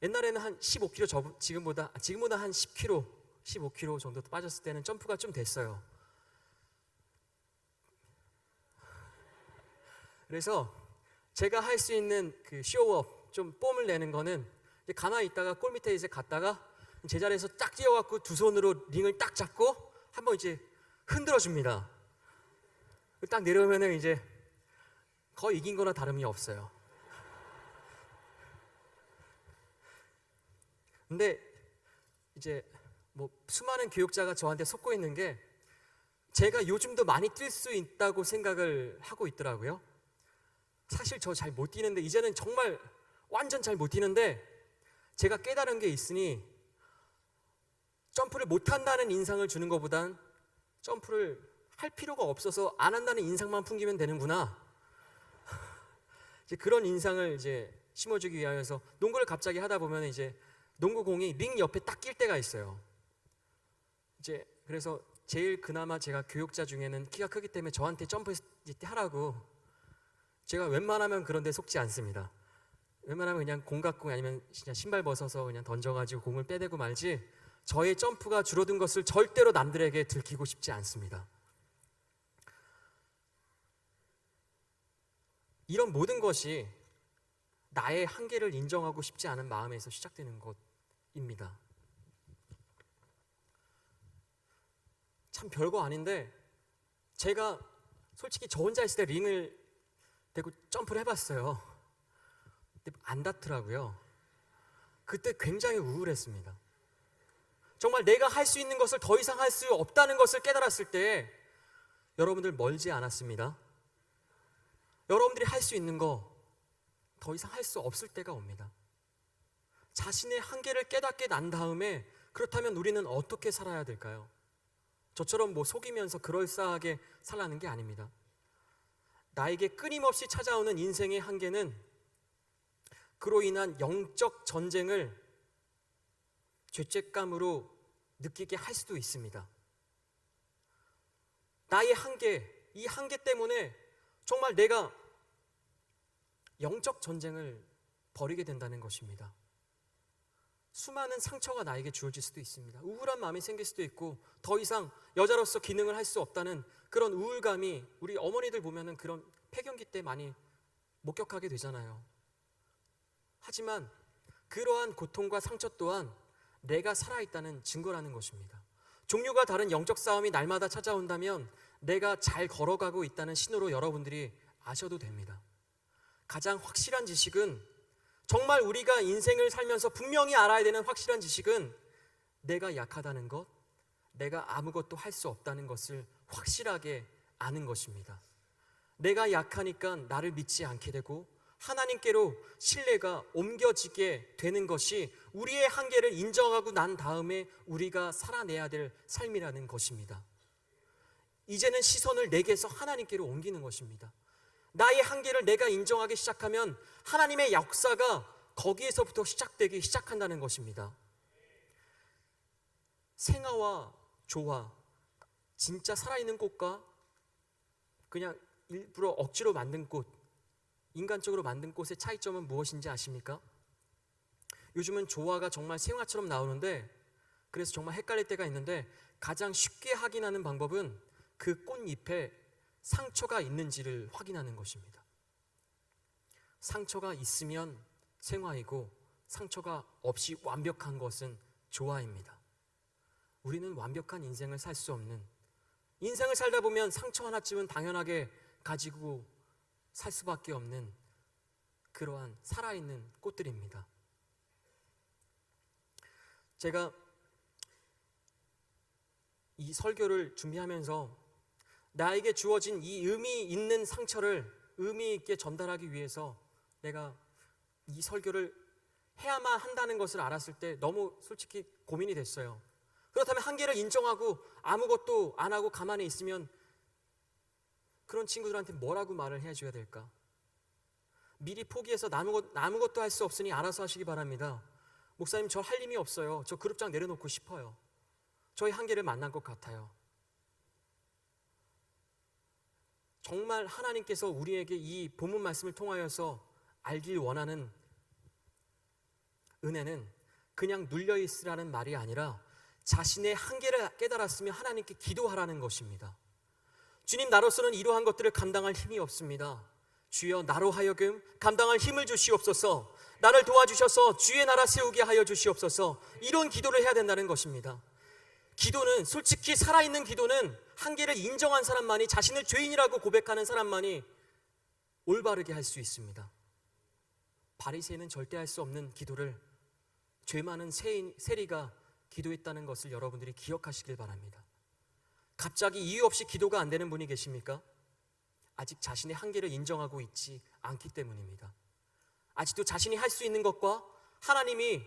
옛날에는 한 15kg 지금보다 한 10kg, 15kg 정도 빠졌을 때는 점프가 좀 됐어요. 그래서 제가 할 수 있는 그 쇼업 좀 뽐을 내는 거는 이제 가만히 있다가 골 밑에 이제 갔다가 제자리에서 딱 뛰어갖고 두 손으로 링을 딱 잡고 한번 이제 흔들어 줍니다. 딱 내려오면은 이제 거의 이긴 거나 다름이 없어요. 근데 이제 뭐 수많은 교육자가 저한테 속고 있는 게 제가 요즘도 많이 뛸 수 있다고 생각을 하고 있더라고요. 사실 저 잘 못 뛰는데 이제는 정말 완전 잘 못 뛰는데 제가 깨달은 게 있으니 점프를 못 한다는 인상을 주는 것보단 점프를 할 필요가 없어서 안 한다는 인상만 풍기면 되는구나. 이제 그런 인상을 이제 심어주기 위하여서 농구를 갑자기 하다 보면 이제 농구공이 링 옆에 딱 낄 때가 있어요. 이제 그래서 제일 그나마 제가 교육자 중에는 키가 크기 때문에 저한테 점프 하라고 제가 웬만하면 그런 데 속지 않습니다. 웬만하면 그냥 공 갖고 아니면 그냥 신발 벗어서 그냥 던져가지고 공을 빼대고 말지 저의 점프가 줄어든 것을 절대로 남들에게 들키고 싶지 않습니다. 이런 모든 것이 나의 한계를 인정하고 싶지 않은 마음에서 시작되는 것입니다. 참 별거 아닌데 제가 솔직히 저 혼자 있을 때 링을 대고 점프를 해봤어요. 근데 안 닿더라고요. 그때 굉장히 우울했습니다. 정말 내가 할 수 있는 것을 더 이상 할 수 없다는 것을 깨달았을 때 여러분들 멀지 않았습니다. 여러분들이 할 수 있는 거 더 이상 할 수 없을 때가 옵니다. 자신의 한계를 깨닫게 난 다음에 그렇다면 우리는 어떻게 살아야 될까요? 저처럼 뭐 속이면서 그럴싸하게 살라는 게 아닙니다. 나에게 끊임없이 찾아오는 인생의 한계는 그로 인한 영적 전쟁을 죄책감으로 느끼게 할 수도 있습니다. 나의 한계, 이 한계 때문에 정말 내가 영적 전쟁을 벌이게 된다는 것입니다. 수많은 상처가 나에게 주어질 수도 있습니다. 우울한 마음이 생길 수도 있고 더 이상 여자로서 기능을 할 수 없다는 그런 우울감이 우리 어머니들 보면은 그런 폐경기 때 많이 목격하게 되잖아요. 하지만 그러한 고통과 상처 또한 내가 살아있다는 증거라는 것입니다. 종류가 다른 영적 싸움이 날마다 찾아온다면 내가 잘 걸어가고 있다는 신호로 여러분들이 아셔도 됩니다. 가장 확실한 지식은 정말 우리가 인생을 살면서 분명히 알아야 되는 확실한 지식은 내가 약하다는 것, 내가 아무것도 할 수 없다는 것을 확실하게 아는 것입니다. 내가 약하니까 나를 믿지 않게 되고 하나님께로 신뢰가 옮겨지게 되는 것이 우리의 한계를 인정하고 난 다음에 우리가 살아내야 될 삶이라는 것입니다. 이제는 시선을 내게서 하나님께로 옮기는 것입니다. 나의 한계를 내가 인정하기 시작하면 하나님의 역사가 거기에서부터 시작되기 시작한다는 것입니다. 생화와 조화, 진짜 살아있는 꽃과 그냥 일부러 억지로 만든 꽃, 인간적으로 만든 꽃의 차이점은 무엇인지 아십니까? 요즘은 조화가 정말 생화처럼 나오는데 그래서 정말 헷갈릴 때가 있는데 가장 쉽게 확인하는 방법은 그 꽃잎에 상처가 있는지를 확인하는 것입니다. 상처가 있으면 생화이고 상처가 없이 완벽한 것은 조화입니다. 우리는 완벽한 인생을 살 수 없는, 인생을 살다 보면 상처 하나쯤은 당연하게 가지고 살 수밖에 없는 그러한 살아있는 꽃들입니다. 제가 이 설교를 준비하면서 나에게 주어진 이 의미 있는 상처를 의미 있게 전달하기 위해서 내가 이 설교를 해야만 한다는 것을 알았을 때 너무 솔직히 고민이 됐어요. 그렇다면 한계를 인정하고 아무것도 안 하고 가만히 있으면 그런 친구들한테 뭐라고 말을 해줘야 될까? 미리 포기해서 아무것도 할 수 없으니 알아서 하시기 바랍니다. 목사님, 저 할 힘이 없어요. 저 그룹장 내려놓고 싶어요. 저희 한계를 만난 것 같아요. 정말 하나님께서 우리에게 이 본문 말씀을 통하여서 알길 원하는 은혜는 그냥 눌려있으라는 말이 아니라 자신의 한계를 깨달았으면 하나님께 기도하라는 것입니다. 주님, 나로서는 이러한 것들을 감당할 힘이 없습니다. 주여, 나로 하여금 감당할 힘을 주시옵소서. 나를 도와주셔서 주의 나라 세우게 하여 주시옵소서. 이런 기도를 해야 된다는 것입니다. 기도는, 솔직히 살아있는 기도는 한계를 인정한 사람만이, 자신을 죄인이라고 고백하는 사람만이 올바르게 할 수 있습니다. 바리새인은 절대 할 수 없는 기도를 죄 많은 세리가 기도했다는 것을 여러분들이 기억하시길 바랍니다. 갑자기 이유 없이 기도가 안 되는 분이 계십니까? 아직 자신의 한계를 인정하고 있지 않기 때문입니다. 아직도 자신이 할 수 있는 것과 하나님이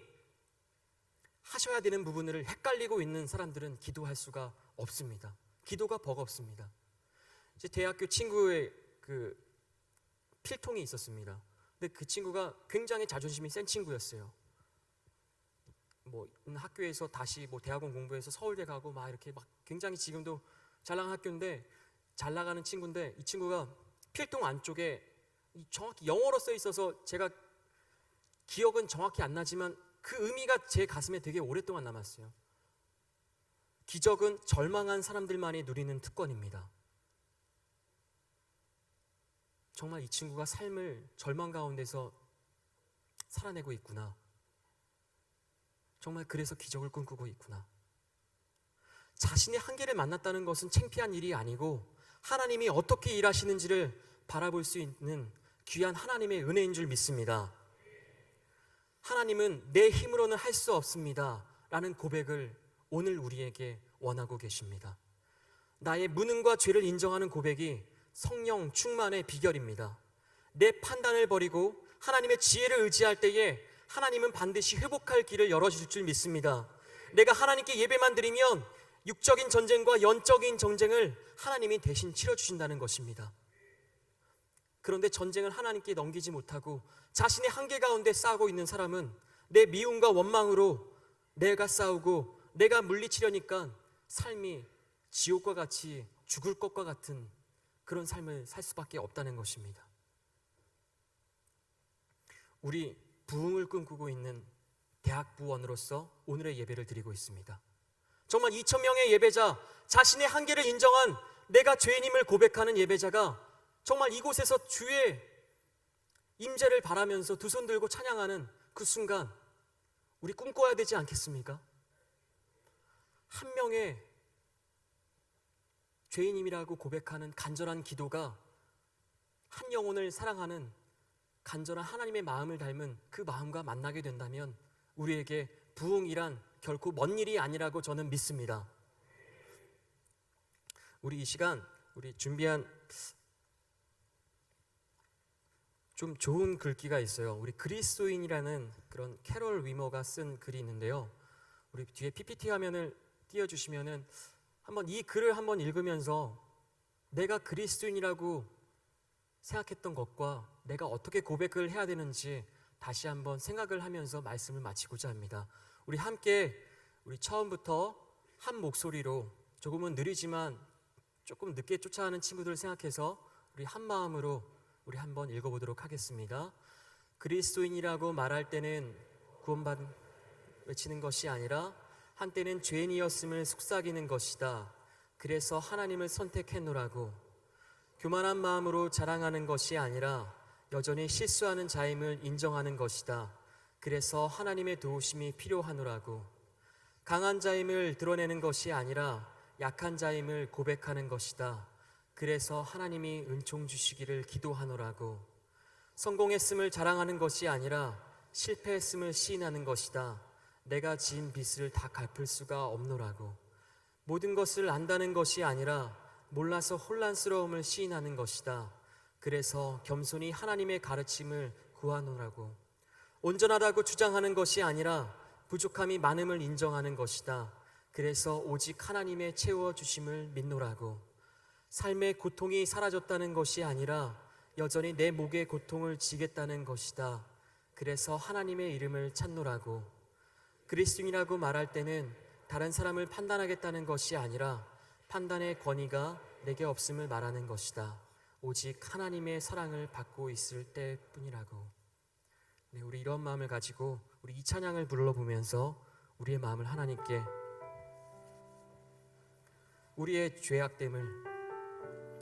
하셔야 되는 부분을 헷갈리고 있는 사람들은 기도할 수가 없습니다. 기도가 버겁습니다. 제 대학교 친구의 그 필통이 있었습니다. 근데 그 친구가 굉장히 자존심이 센 친구였어요. 학교에서 다시 대학원 공부해서 서울대 가고 막 이렇게 막 굉장히 지금도 잘 나가는 학교인데, 잘 나가는 친구인데, 이 친구가 필통 안쪽에 정확히 영어로 써 있어서 제가 기억은 정확히 안 나지만 그 의미가 제 가슴에 되게 오랫동안 남았어요. 기적은 절망한 사람들만이 누리는 특권입니다. 정말 이 친구가 삶을 절망 가운데서 살아내고 있구나. 정말 그래서 기적을 꿈꾸고 있구나. 자신의 한계를 만났다는 것은 창피한 일이 아니고 하나님이 어떻게 일하시는지를 바라볼 수 있는 귀한 하나님의 은혜인 줄 믿습니다. 하나님은 내 힘으로는 할 수 없습니다 라는 고백을 오늘 우리에게 원하고 계십니다. 나의 무능과 죄를 인정하는 고백이 성령 충만의 비결입니다. 내 판단을 버리고 하나님의 지혜를 의지할 때에 하나님은 반드시 회복할 길을 열어주실 줄 믿습니다. 내가 하나님께 예배만 드리면 육적인 전쟁과 영적인 전쟁을 하나님이 대신 치러주신다는 것입니다. 그런데 전쟁을 하나님께 넘기지 못하고 자신의 한계 가운데 싸우고 있는 사람은 내 미움과 원망으로 내가 싸우고 내가 물리치려니까 삶이 지옥과 같이 죽을 것과 같은 그런 삶을 살 수밖에 없다는 것입니다. 우리 부흥을 꿈꾸고 있는 대학부원으로서 오늘의 예배를 드리고 있습니다. 정말 2,000명의 예배자, 자신의 한계를 인정한 내가 죄인임을 고백하는 예배자가 정말 이곳에서 주의 임재를 바라면서 두 손 들고 찬양하는 그 순간 우리 꿈꿔야 되지 않겠습니까? 한 명의 죄인임이라고 고백하는 간절한 기도가 한 영혼을 사랑하는 간절한 하나님의 마음을 닮은 그 마음과 만나게 된다면 우리에게 부흥이란 결코 먼 일이 아니라고 저는 믿습니다. 우리 이 시간 우리 준비한 좀 좋은 글귀가 있어요. 우리 그리스도인이라는 그런 캐롤 위머가 쓴 글이 있는데요. 우리 뒤에 PPT 화면을 띄워주시면은 한번 이 글을 한번 읽으면서 내가 그리스도인이라고 생각했던 것과 내가 어떻게 고백을 해야 되는지 다시 한번 생각을 하면서 말씀을 마치고자 합니다. 우리 함께 우리 처음부터 한 목소리로 조금은 느리지만 조금 늦게 쫓아가는 친구들을 생각해서 우리 한 마음으로 우리 한번 읽어보도록 하겠습니다. 그리스도인이라고 말할 때는 구원받은 외치는 것이 아니라 한때는 죄인이었음을 속삭이는 것이다. 그래서 하나님을 선택했노라고. 교만한 마음으로 자랑하는 것이 아니라 여전히 실수하는 자임을 인정하는 것이다. 그래서 하나님의 도우심이 필요하노라고. 강한 자임을 드러내는 것이 아니라 약한 자임을 고백하는 것이다. 그래서 하나님이 은총 주시기를 기도하노라고. 성공했음을 자랑하는 것이 아니라 실패했음을 시인하는 것이다. 내가 지은 빚을 다 갚을 수가 없노라고. 모든 것을 안다는 것이 아니라 몰라서 혼란스러움을 시인하는 것이다. 그래서 겸손히 하나님의 가르침을 구하노라고. 온전하다고 주장하는 것이 아니라 부족함이 많음을 인정하는 것이다. 그래서 오직 하나님의 채워주심을 믿노라고. 삶의 고통이 사라졌다는 것이 아니라 여전히 내 목에 고통을 지겠다는 것이다. 그래서 하나님의 이름을 찾노라고. 그리스도인이라고 말할 때는 다른 사람을 판단하겠다는 것이 아니라 판단의 권위가 내게 없음을 말하는 것이다. 오직 하나님의 사랑을 받고 있을 때뿐이라고. 네, 우리 이런 마음을 가지고 우리 이 찬양을 불러보면서 우리의 마음을 하나님께, 우리의 죄악됨을,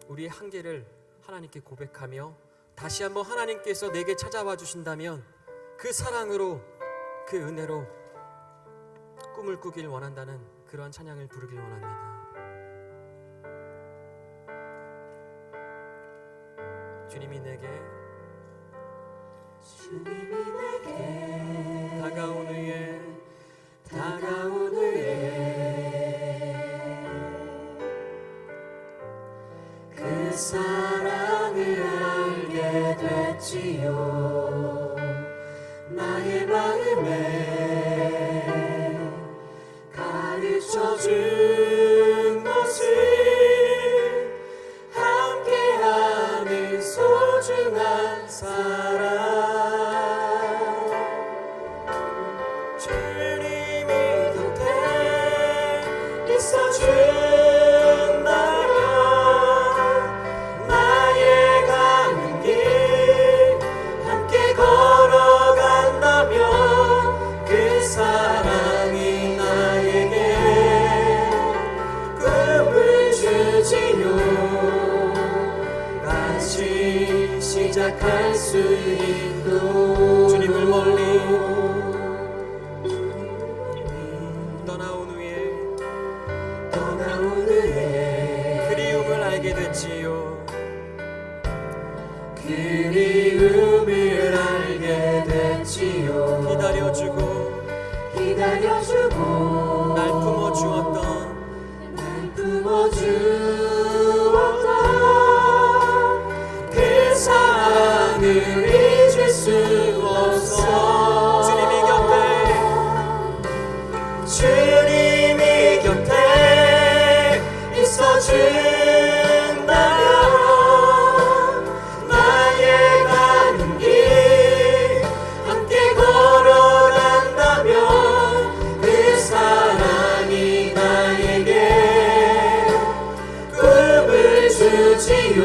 우리의 한계를 하나님께 고백하며 다시 한번 하나님께서 내게 찾아와 주신다면 그 사랑으로, 그 은혜로 꿈을 꾸길 원한다는 그러한 찬양을 부르길 원합니다. 주님이 내게 다가온 후에 그 사랑을 알게 됐지요. 나의 마음에 가르쳐준 것을 함께하는 소중한 사랑. 주님이 곁에 있어준다면 나의 가는 길 함께 걸어간다면 그 사랑이 나에게 꿈을 주지요. 같이 시작할 수 있도록 주님을 멀리 떠나온 후에 그리움을 알게 됐지요. 그리움을 알게 됐지요. 기다려주고 날 품어주었던 그 사랑을 잊을 수 없어. 주님이 곁에 있어준다면 나의 가는 길 함께 걸어간다면 그 사랑이 나에게 꿈을 주지요.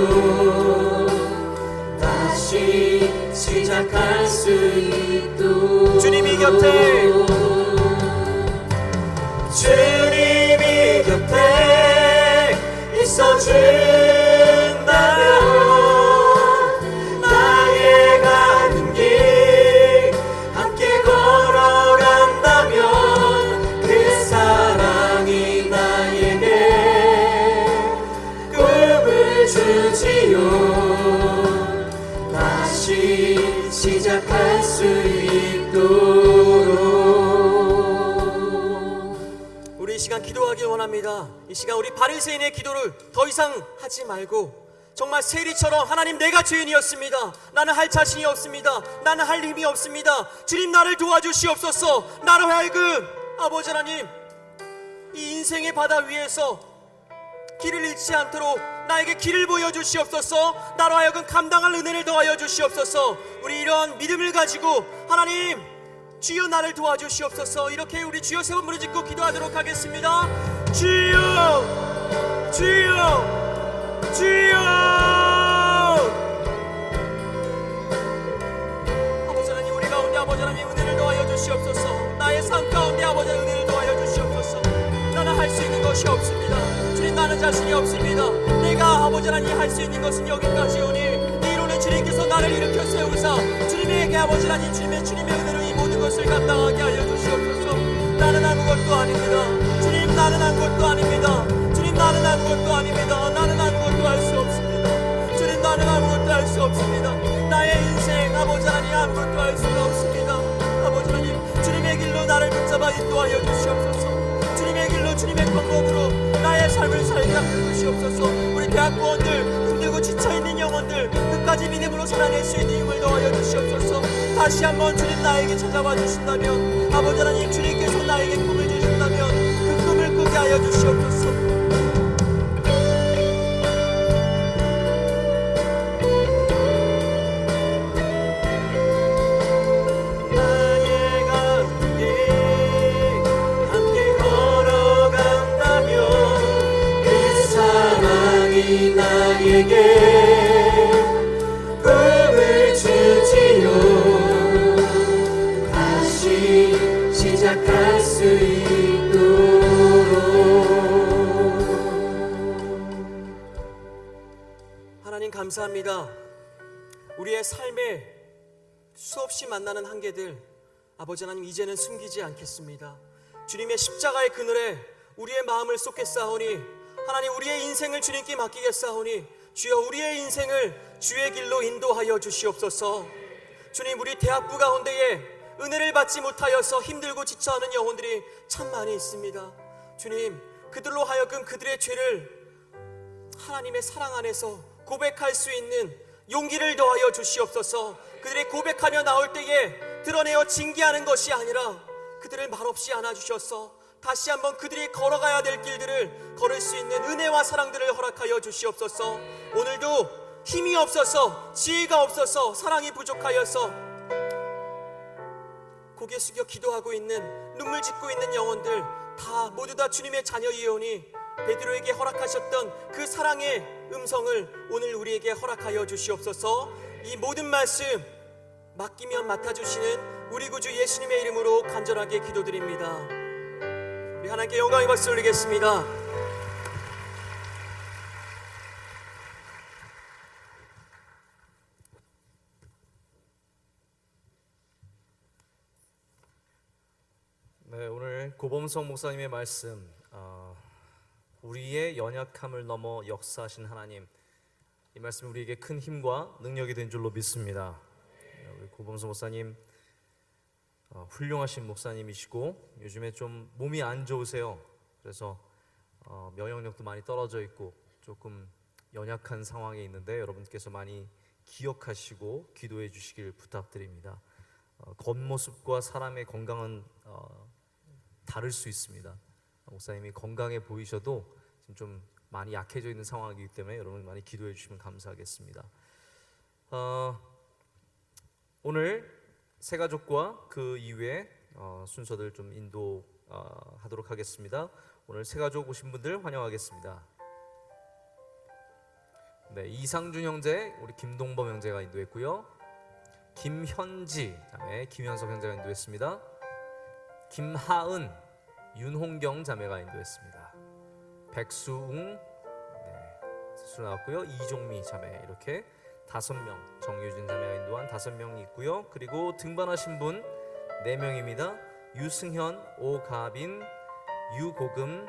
다시 시작할 수 있도록 주님이 곁에 있어준다면 나의 가는 길 함께 걸어간다면 그 사랑이 나에게 꿈을 주지요. 다시 시작할 수 있도록. 우리 이 시간 기도하길 원합니다. 이 시간 우리 바리새인의 기도를 더 이상 하지 말고 정말 세리처럼 하나님, 내가 죄인이었습니다. 나는 할 자신이 없습니다. 나는 할 힘이 없습니다. 주님, 나를 도와주시옵소서. 나로 하여금 아버지 하나님, 이 인생의 바다 위에서 길을 잃지 않도록 나에게 길을 보여주시옵소서. 나로 하여금 감당할 은혜를 더하여 주시옵소서. 우리 이런 믿음을 가지고 하나님, 주여 나를 도와주시옵소서. 이렇게 우리 주여 세 번 부르짖고 기도하도록 하겠습니다. 주여, 주여, 주여. 아버지 하나님, 우리 가운데 아버지 하나님 은혜를 더하여 주시옵소서. 나의 삶 가운데 아버지 은혜를 더하여 주시옵소서. 나는 할 수 있는 것이 없습니다. 주님, 나는 자신이 없습니다. 내가 아버지 하나님 할 수 있는 것은 여기까지오니 이로는 주님께서 나를 일으켜 세우사 주님에게 아버지 하나님 주님의 은혜로 이 모든 것을 감당하게 하여 주시옵소서. 나는 아무것도 아닙니다. 주님, 나는 아무것도 아닙니다. 주님, 나는 아무것도 아닙니다. 나는 아무것도 할 수 없습니다. 주님, 나는 아무것도 할 수 없습니다. 나의 인생 아버지 하나님 아무것도 할 수가 없습니다. 아버지 하나님, 주님의 길로 나를 붙잡아 붙잡아 인도하여 주시옵소서. 주님의 길로 주님의 방법으로 나의 삶을 살게 하여 주시옵소서. 우리 대학부원들, 힘들고 지쳐있는 영혼들 끝까지 믿음으로 살아낼 수 있는 힘을 더하여 주시옵소서. 다시 한번 주님 나에게 찾아와 주신다면, 아버지 하나님 주님께서 나에게 꿈을 주신다면 그 꿈을 꾸게 하여 주시옵소서. 나의 가운데 함께 걸어간다면 그 사랑이 나에게 꿈을 주지요. 다시 시작할 수 있도록. 하나님 감사합니다. 우리의 삶에 수없이 만나는 한계들, 아버지 하나님 이제는 숨기지 않겠습니다. 주님의 십자가의 그늘에 우리의 마음을 쏟겠사오니, 하나님 우리의 인생을 주님께 맡기겠사오니, 주여 우리의 인생을 주의 길로 인도하여 주시옵소서. 주님, 우리 대학부 가운데에 은혜를 받지 못하여서 힘들고 지쳐하는 영혼들이 참 많이 있습니다. 주님, 그들로 하여금 그들의 죄를 하나님의 사랑 안에서 고백할 수 있는 용기를 더하여 주시옵소서. 그들이 고백하며 나올 때에 드러내어 징계하는 것이 아니라 그들을 말없이 안아주셔서 다시 한번 그들이 걸어가야 될 길들을 걸을 수 있는 은혜와 사랑들을 허락하여 주시옵소서. 오늘도 힘이 없어서, 지혜가 없어서, 사랑이 부족하여서 고개 숙여 기도하고 있는, 눈물 짓고 있는 영혼들 모두 다 주님의 자녀이오니 베드로에게 허락하셨던 그 사랑의 음성을 오늘 우리에게 허락하여 주시옵소서. 이 모든 말씀 맡기면 맡아주시는 우리 구주 예수님의 이름으로 간절하게 기도드립니다. 우리 하나님께 영광의 박수 올리겠습니다. 네, 오늘 고범성 목사님의 말씀, 우리의 연약함을 넘어 역사하신 하나님, 이 말씀이 우리에게 큰 힘과 능력이 된 줄로 믿습니다. 우리 고범성 목사님 훌륭하신 목사님이시고 요즘에 좀 몸이 안 좋으세요. 그래서 면역력도 많이 떨어져 있고 조금 연약한 상황에 있는데 여러분께서 많이 기억하시고 기도해 주시길 부탁드립니다. 겉모습과 사람의 건강은 다를 수 있습니다. 목사님이 건강해 보이셔도 지금 좀 많이 약해져 있는 상황이기 때문에 여러분 많이 기도해 주시면 감사하겠습니다. 오늘 새가족과 그 이후에 순서들 좀 인도하도록 하겠습니다. 오늘 새가족 오신 분들 환영하겠습니다. 네, 이상준 형제, 우리 김동범 형제가 인도했고요. 김현지 자매, 김현석 형제가 인도했습니다. 김하은, 윤홍경 자매가 인도했습니다. 백수웅, 수 나왔고요. 이종미 자매, 이렇게 5명, 정유진 자매가 인도한 5명이 있고요. 그리고 등반하신 분 4명입니다. 유승현, 오가빈, 유고금,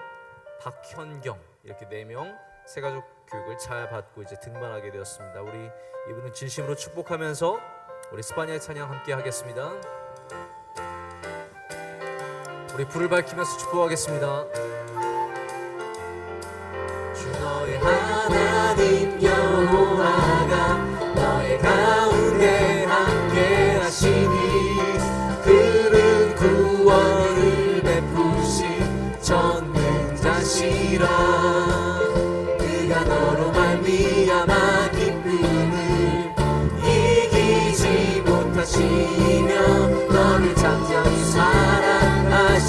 박현경, 이렇게 4명 새가족 교육을 잘 받고 이제 등반하게 되었습니다. 우리 이분은 진심으로 축복하면서 우리 스파니아 찬양 함께 하겠습니다. 우리 불을 밝히면서 축복하겠습니다. 주 너의 하나님 여호와가 너의 가운데 함께 하시니 그는 구원을 베푸신 전능자시라. 그가 너로 말미암아 기쁨을 이기지 못하시며 너를 잠잠히 사랑하시며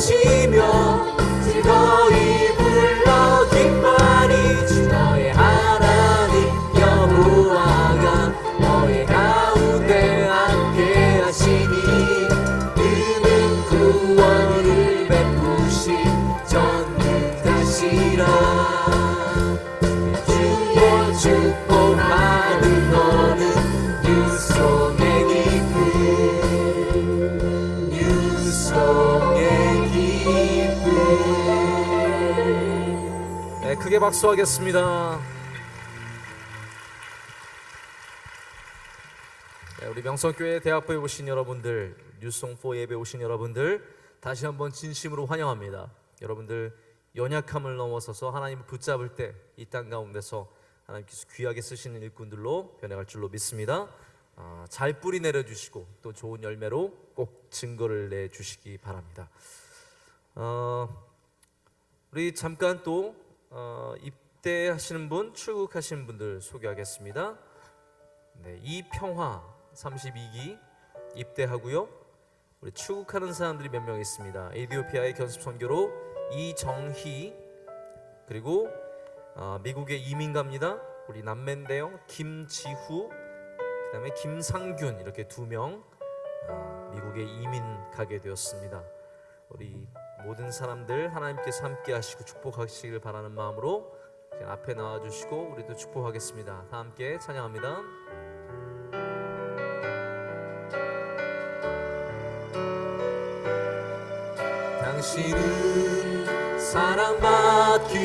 즐거이 불러 기뻐하니 주 너의 하나님 여호와가 너의 가운데 함께 하시니 그는 구원을 베푸신 전능자시라. 주의 축복하는 너는 유송의 기쁨, 유송의 기쁨. 네, 크게 박수하겠습니다. 네, 우리 명성교회 대학부에 오신 여러분들, 뉴송4 예배 오신 여러분들, 다시 한번 진심으로 환영합니다. 여러분들 연약함을 넘어서서 하나님을 붙잡을 때 이 땅 가운데서 하나님께서 귀하게 쓰시는 일꾼들로 변해갈 줄로 믿습니다. 잘 뿌리 내려주시고 또 좋은 열매로 꼭 증거를 내주시기 바랍니다. 우리 잠깐 또 입대하시는 분, 출국하시는 분들 소개하겠습니다. 네, 이평화 32기 입대하고요. 우리 출국하는 사람들이 몇 명 있습니다. 에티오피아의 견습 선교로 이정희, 그리고 미국에 이민 갑니다. 우리 남매인데요. 김지후, 그다음에 김상균, 이렇게 2명 미국에 이민 가게 되었습니다. 우리 모든 사람들 하나님께서 함께 하시고 축복하시길 바라는 마음으로 앞에 나와 주시고 우리도 축복하겠습니다. 다 함께 찬양합니다. 당신은 사랑받기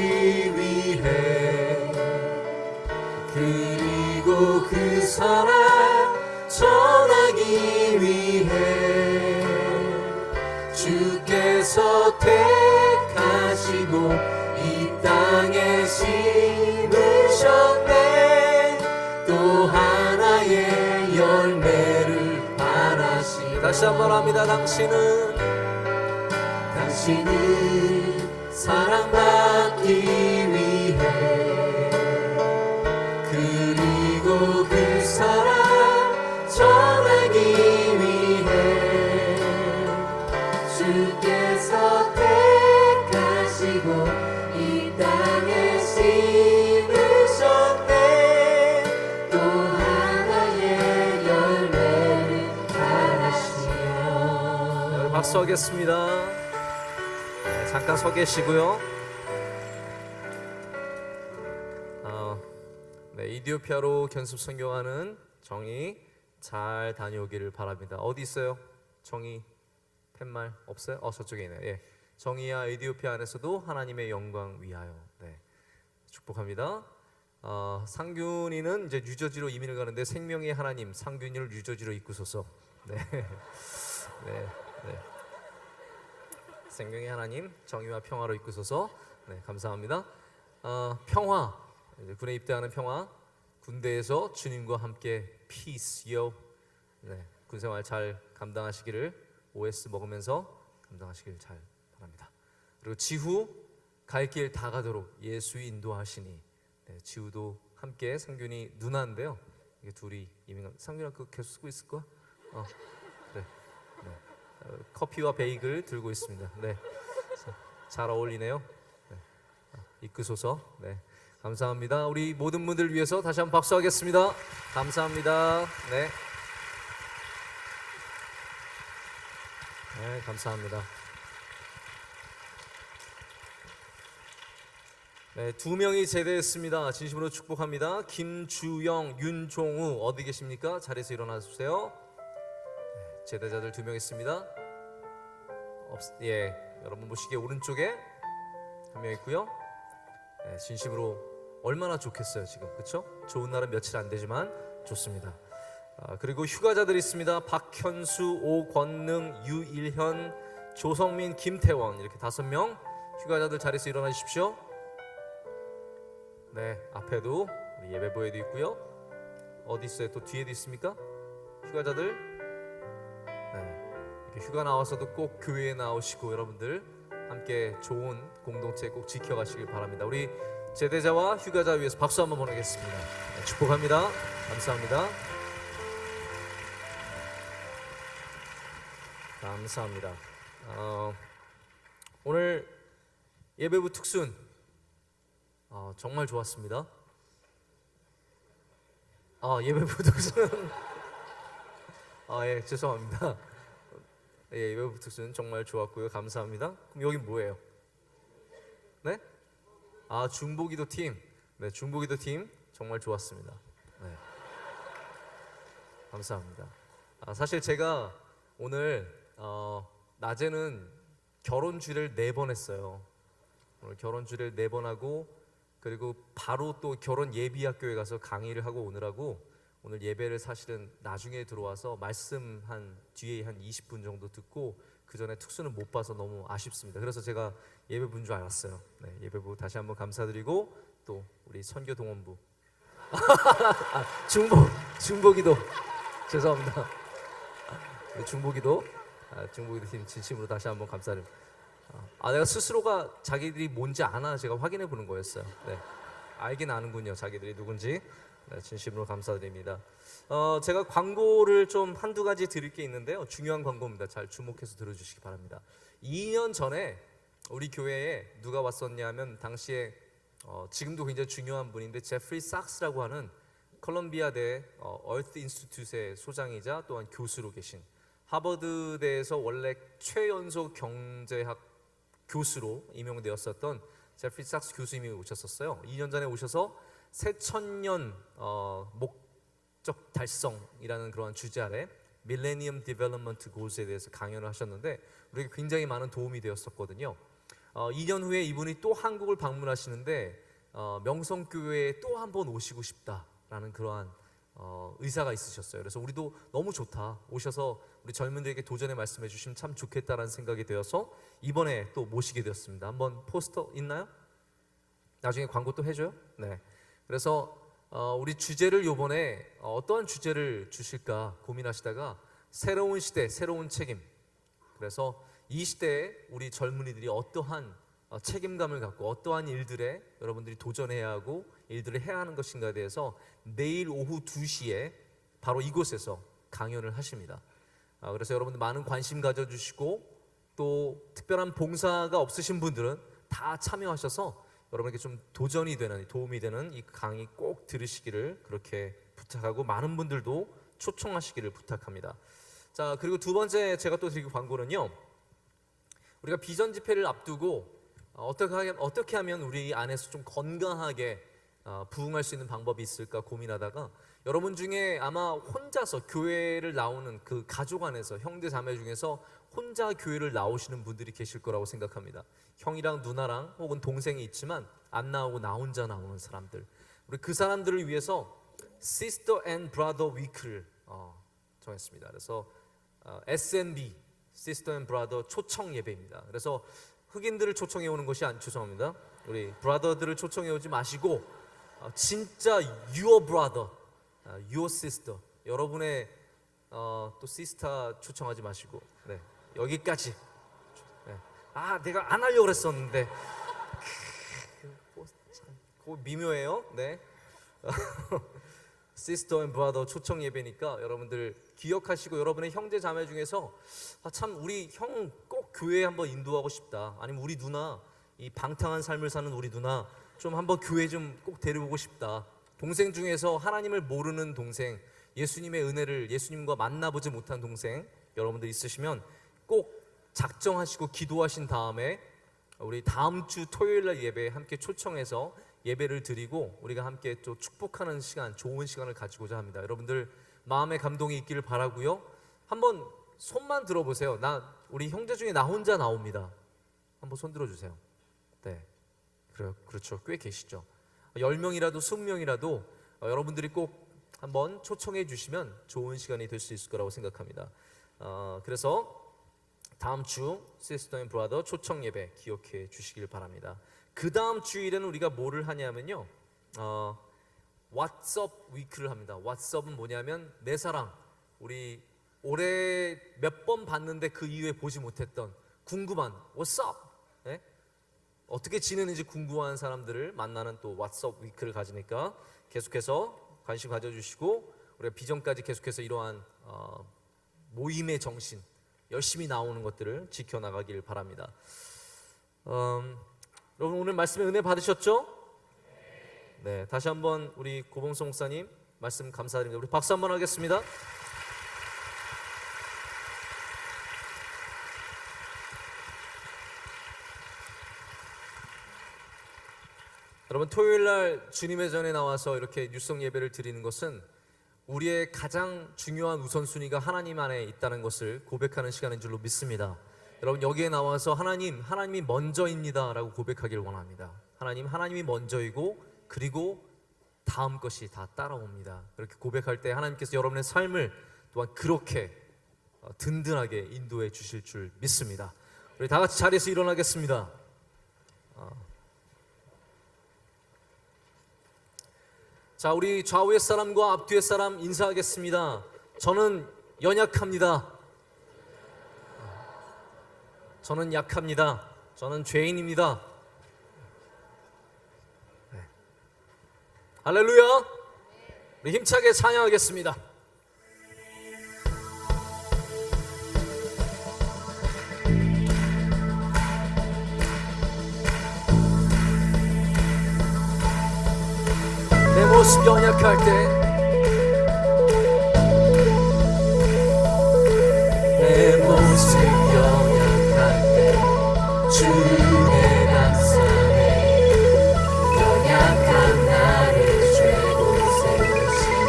위해 그리고 그 사랑 전하기 위해 주께서 택하시고 이 땅에 심으셨네. 또 하나의 열매를 바라시. 다시 한번 합니다. 당신은 사랑받기 위해 그리고 그 사랑 전하기 위해 주께서 택하시고 이 땅에 심으셨네. 또 하나의 열매를 바라시며. 박수하겠습니다. 잠깐 서 계시고요. 네, 이디오피아로 견습 선교하는 정희 잘 다녀오기를 바랍니다. 어디 있어요? 정희 팻말 없어요? 저쪽에 있네요. 예. 정희야 이디오피아 안에서도 하나님의 영광 위하여. 네, 축복합니다. 상균이는 이제 뉴저지로 이민을 가는데 생명의 하나님 상균이를 뉴저지로 이끄소서. 네, 네, 네. 생명의 하나님 정의와 평화로 이끄소서. 네, 감사합니다. 평화, 군에 입대하는 평화, 군대에서 주님과 함께 피스요. 네, 군생활 잘 감당하시기를, OS 먹으면서 감당하시기를 잘 바랍니다. 그리고 지후, 갈 길 다 가도록 예수 인도하시니. 네, 지후도 함께 상균이 누나인데요. 이게 둘이 이민. 상균아 그거 계속 쓰고 있을 거야? 그래. 네. 커피와 베이글 들고 있습니다. 네, 잘 어울리네요. 네. 이끄소서. 네, 감사합니다. 우리 모든 분들 위해서 다시 한번 박수하겠습니다. 감사합니다. 네, 네, 감사합니다. 네, 2명이 제대했습니다. 진심으로 축복합니다. 김주영, 윤종우 어디 계십니까? 자리에서 일어나 주세요. 제대자들 2명 있습니다. 예, 여러분 보시기에 오른쪽에 1명 있고요. 예, 진심으로 얼마나 좋겠어요 지금, 그렇죠? 좋은 날은 며칠 안 되지만 좋습니다. 그리고 휴가자들 있습니다. 박현수, 오권능, 유일현, 조성민, 김태원 이렇게 5명 휴가자들 자리에서 일어나 주십시오. 네, 앞에도 우리 예배부에도 있고요. 어디 있어요? 또 뒤에도 있습니까? 휴가자들. 이렇게 휴가 나와서도 꼭 교회에 나오시고 여러분들 함께 좋은 공동체 꼭 지켜가시길 바랍니다. 우리 제대자와 휴가자 위해서 박수 한번 보내겠습니다. 네, 축복합니다. 감사합니다. 감사합니다. 오늘 예배부 특순 정말 좋았습니다. 예배부 특순 예, 죄송합니다. 예, 예배부 특순 정말 좋았고요. 감사합니다. 그럼 여긴 뭐예요? 네? 중보기도 팀. 네, 중보기도 팀 정말 좋았습니다. 네. 감사합니다. 사실 제가 오늘 낮에는 결혼 주례를 4번 했어요. 오늘 결혼 주례를 4번 하고 그리고 바로 또 결혼 예비학교에 가서 강의를 하고 오느라고 오늘 예배를 사실은 나중에 들어와서 말씀 한 뒤에 한 20분 정도 듣고 그 전에 특수는 못 봐서 너무 아쉽습니다. 그래서 제가 예배 본 줄 알았어요. 네, 예배부 다시 한번 감사드리고 또 우리 선교 동원부 중보기도 죄송합니다. 중보기도 팀 진심으로 다시 한번 감사드립니다. 내가 스스로가 자기들이 뭔지 아나 제가 확인해 보는 거였어요. 네, 알긴 아는군요, 자기들이 누군지. 네, 진심으로 감사드립니다. 제가 광고를 좀 한두 가지 드릴 게 있는데요. 중요한 광고입니다. 잘 주목해서 들어주시기 바랍니다. 2년 전에 우리 교회에 누가 왔었냐면 당시에 지금도 굉장히 중요한 분인데 제프리 sak스라고 하는 컬럼비아대 얼트 인스티튜트의 소장이자 또한 교수로 계신 하버드대에서 원래 최연소 경제학 교수로 임용되었었던 제프리 sak스 교수님이 오셨었어요. 2년 전에 오셔서 새천년 목적 달성이라는 그러한 주제 아래 밀레니엄 디벨롭먼트 골스에 대해서 강연을 하셨는데 우리에게 굉장히 많은 도움이 되었었거든요. 2년 후에 이분이 또 한국을 방문하시는데 명성교회에 또 한 번 오시고 싶다라는 그러한 의사가 있으셨어요. 그래서 우리도 너무 좋다, 오셔서 우리 젊은들에게 도전의 말씀해 주시면 참 좋겠다라는 생각이 되어서 이번에 또 모시게 되었습니다. 한번 포스터 있나요? 나중에 광고 또 해줘요? 네. 그래서 우리 주제를 요번에 어떠한 주제를 주실까 고민하시다가 새로운 시대, 새로운 책임. 그래서 이 시대에 우리 젊은이들이 어떠한 책임감을 갖고 어떠한 일들에 여러분들이 도전해야 하고 일들을 해야 하는 것인가에 대해서 내일 오후 2시에 바로 이곳에서 강연을 하십니다. 그래서 여러분들 많은 관심 가져주시고 또 특별한 봉사가 없으신 분들은 다 참여하셔서 여러분에게 좀 도전이 되는, 도움이 되는 이 강의 꼭 들으시기를 그렇게 부탁하고 많은 분들도 초청하시기를 부탁합니다. 자, 그리고 두 번째 제가 또 드릴 광고는요, 우리가 비전 집회를 앞두고 어떻게 하면 우리 안에서 좀 건강하게 부흥할 수 있는 방법이 있을까 고민하다가 여러분 중에 아마 혼자서 교회를 나오는 그 가족 안에서 형제 자매 중에서 혼자 교회를 나오시는 분들이 계실 거라고 생각합니다. 형이랑 누나랑 혹은 동생이 있지만 안 나오고 나 혼자 나오는 사람들, 우리 그 사람들을 위해서 Sister and Brother Week를 정했습니다. 그래서 SNB Sister and Brother 초청 예배입니다. 그래서 흑인들을 초청해 오는 것이 죄송합니다. 우리 브라더들을 초청해 오지 마시고 진짜 your brother, your sister, 여러분의 또 시스터 초청하지 마시고 네, 여기까지. 네. 내가 안 하려고 그랬었는데 그거 미묘해요. 네. 시스터 앤 브라더 초청 예배니까 여러분들 기억하시고 여러분의 형제 자매 중에서 참 우리 형 꼭 교회에 한번 인도하고 싶다, 아니면 우리 누나, 이 방탕한 삶을 사는 우리 누나 좀 한번 교회 좀 꼭 데려오고 싶다, 동생 중에서 하나님을 모르는 동생, 예수님의 은혜를, 예수님과 만나보지 못한 동생 여러분들 있으시면 꼭 작정하시고 기도하신 다음에 우리 다음 주 토요일 날 예배에 함께 초청해서 예배를 드리고 우리가 함께 또 축복하는 시간, 좋은 시간을 가지고자 합니다. 여러분들 마음의 감동이 있기를 바라고요. 한번 손만 들어보세요. 우리 형제 중에 나 혼자 나옵니다. 한번 손 들어주세요. 네, 그렇죠. 꽤 계시죠. 10명이라도 20명이라도 여러분들이 꼭 한번 초청해 주시면 좋은 시간이 될 수 있을 거라고 생각합니다. 그래서 다음 주 시스터 앤 브라더 초청 예배 기억해 주시길 바랍니다. 그 다음 주일에는 우리가 뭐를 하냐면요, 왓썹 위크를 합니다. 왓썹은 뭐냐면 내 사랑, 우리 올해 몇 번 봤는데 그 이후에 보지 못했던 궁금한 What's up? 네? 어떻게 지내는지 궁금한 사람들을 만나는 또 왓썹 위크를 가지니까 계속해서 관심 가져주시고 우리가 비전까지 계속해서 이러한 모임의 정신, 열심히 나오는 것들을 지켜나가길 바랍니다. 여러분 오늘 말씀에 은혜 받으셨죠? 네, 다시 한번 우리 고봉수 목사님 말씀 감사드립니다. 우리 박수 한번 하겠습니다. 여러분 토요일 날 주님의 전에 나와서 이렇게 뉴성 예배를 드리는 것은 우리의 가장 중요한 우선순위가 하나님 안에 있다는 것을 고백하는 시간인 줄로 믿습니다. 여러분 여기에 나와서 하나님이 먼저입니다 라고 고백하길 원합니다. 하나님이 먼저이고 그리고 다음 것이 다 따라옵니다. 그렇게 고백할 때 하나님께서 여러분의 삶을 또한 그렇게 든든하게 인도해 주실 줄 믿습니다. 우리 다 같이 자리에서 일어나겠습니다. 자, 우리 좌우의 사람과 앞뒤의 사람 인사하겠습니다. 저는 연약합니다. 저는 약합니다. 저는 죄인입니다. 네. 할렐루야. 우리 힘차게 찬양하겠습니다. 내 모습 연약할 때 내 모습 연약할 때 주의 낙선에 연약한 나를 죄로 세우시네.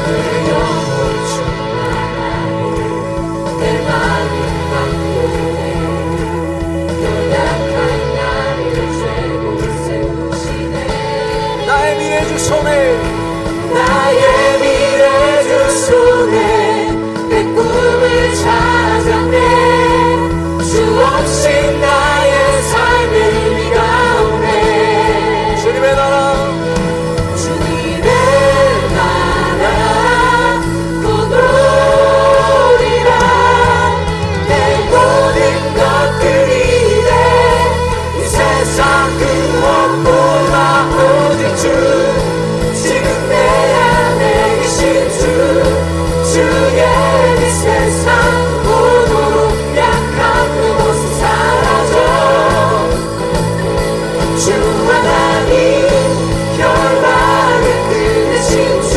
내 영혼 충만하여 내 마음 바꾸네. 연약한 나를 죄로 세우시네. 나의 미래 주소네. 나의 미래 주소네. 내 꿈을 찾았네. 주 없이 나의 삶을 비가오네. 주님의 나라 주님의 나라 곧 오리라. 내 모든 것들이 돼. 이 세상 그 무엇보다 오직 주. 지금 내 안에 계신 주. 주의 이 세상 모두 약한 그곳은 사라져. 주 하나님 결박을 끝내신 주.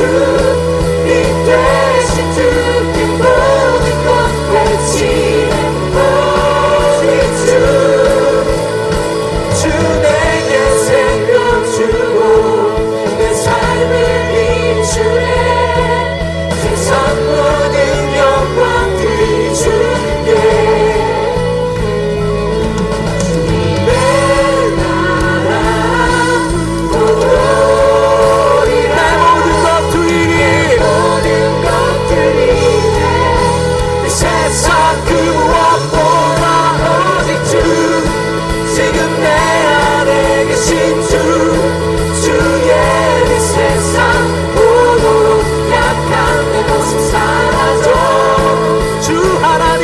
이 되신 주께 모든 것 외치네. 오직 주 내게 생명 주고 내 삶을 비추네. 세상 모든 영광들이 주님께. 주님의 나라 곧 오리라. 내 모든 것들이 돼. 이 세상 그 무엇보다 오직 주. 지금 내 안에 계신 주. 주의 이 세상 모두 약한 내 모습 사라져. 주 하나님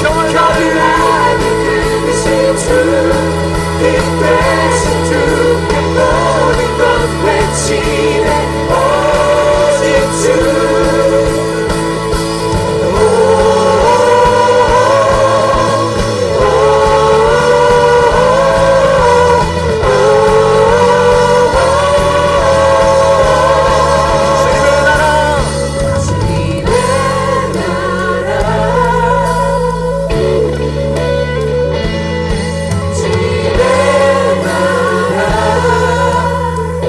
결박을 끝내신 주. 이 되신 주께 모든 것 외치네. 오직 주. 주님의 나라 주님의 나라 주님의 나라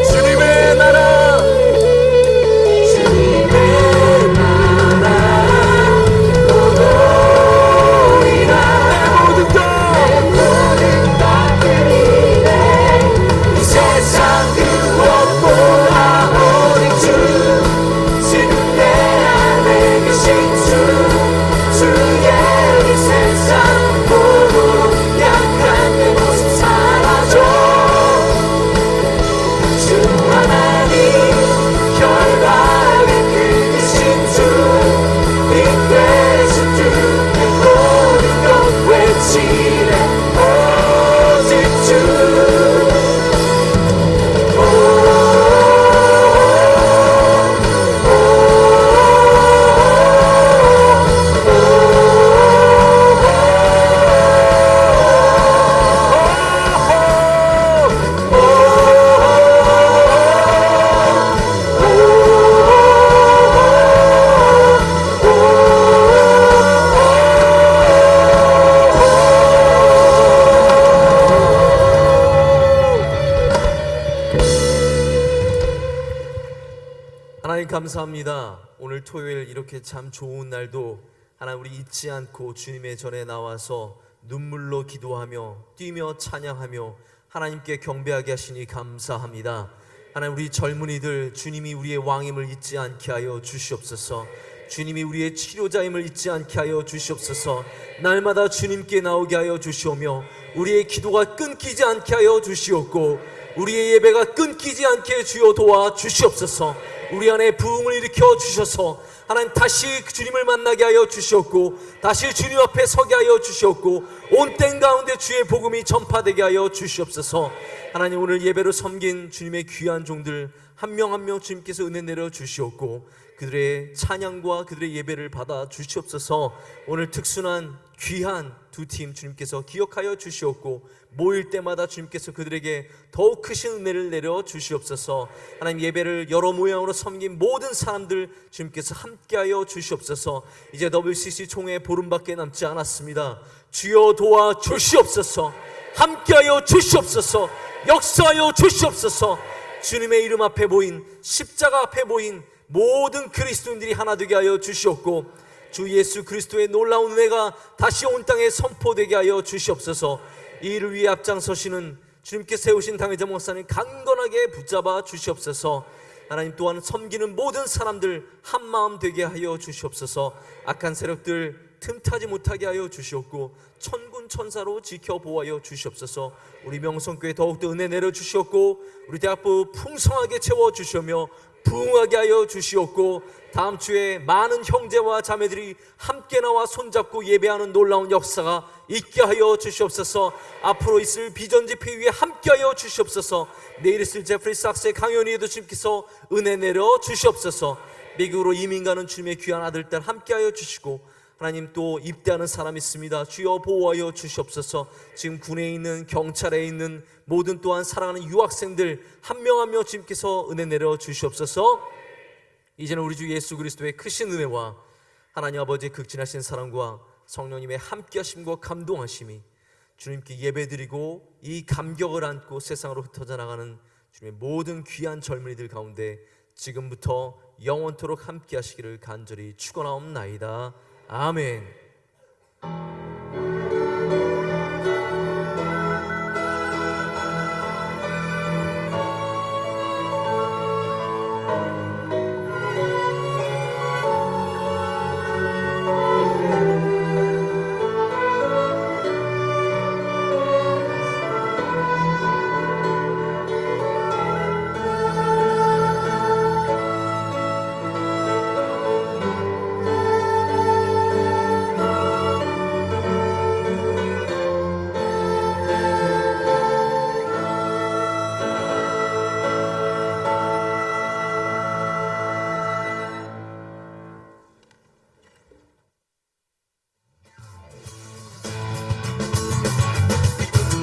주님의 나라 감사합니다. 오늘 토요일 이렇게 참 좋은 날도 하나님 우리 잊지 않고 주님의 전에 나와서 눈물로 기도하며 뛰며 찬양하며 하나님께 경배하게 하시니 감사합니다. 하나님 우리 젊은이들 주님이 우리의 왕임을 잊지 않게 하여 주시옵소서. 주님이 우리의 치료자임을 잊지 않게 하여 주시옵소서. 날마다 주님께 나오게 하여 주시오며 우리의 기도가 끊기지 않게 하여 주시옵고 우리의 예배가 끊기지 않게 주여 도와 주시옵소서. 우리 안에 부흥을 일으켜 주셔서 하나님 다시 주님을 만나게 하여 주시옵고 다시 주님 앞에 서게 하여 주시옵고 온 땅 가운데 주의 복음이 전파되게 하여 주시옵소서. 하나님 오늘 예배로 섬긴 주님의 귀한 종들 한 명 한 명 주님께서 은혜 내려 주시옵고 그들의 찬양과 그들의 예배를 받아 주시옵소서. 오늘 특순한 귀한 두 팀 주님께서 기억하여 주시옵고 모일 때마다 주님께서 그들에게 더욱 크신 은혜를 내려 주시옵소서. 하나님 예배를 여러 모양으로 섬긴 모든 사람들 주님께서 함께하여 주시옵소서. 이제 WCC 총회 보름밖에 남지 않았습니다. 주여 도와 주시옵소서. 함께하여 주시옵소서. 역사하여 주시옵소서. 주님의 이름 앞에 보인 십자가 앞에 보인 모든 그리스도인들이 하나 되게 하여 주시옵고 주 예수 그리스도의 놀라운 은혜가 다시 온 땅에 선포되게 하여 주시옵소서. 이 일을 위해 앞장서시는 주님께 세우신 당회자 목사님 강건하게 붙잡아 주시옵소서. 하나님 또한 섬기는 모든 사람들 한마음 되게 하여 주시옵소서. 악한 세력들 틈타지 못하게 하여 주시옵고 천군 천사로 지켜보아여 주시옵소서. 우리 명성교회 더욱더 은혜 내려 주시옵고 우리 대학부 풍성하게 채워 주시오며 부흥하게 하여 주시옵고 다음 주에 많은 형제와 자매들이 함께 나와 손잡고 예배하는 놀라운 역사가 있게 하여 주시옵소서. 앞으로 있을 비전 집회 위에 함께 하여 주시옵소서. 내일 있을 제프리 삭스의 강연위에도 주님께서 은혜 내려 주시옵소서. 미국으로 이민 가는 주님의 귀한 아들 딸 함께 하여 주시고 하나님 또 입대하는 사람 있습니다. 주여 보호하여 주시옵소서. 지금 군에 있는 경찰에 있는 모든 또한 사랑하는 유학생들 한 명 한 명 주님께서 은혜 내려 주시옵소서. 이제는 우리 주 예수 그리스도의 크신 은혜와 하나님 아버지의 극진하신 사랑과 성령님의 함께하심과 감동하심이 주님께 예배드리고 이 감격을 안고 세상으로 흩어져 나가는 주님의 모든 귀한 젊은이들 가운데 지금부터 영원토록 함께하시기를 간절히 축원하옵나이다. 아멘.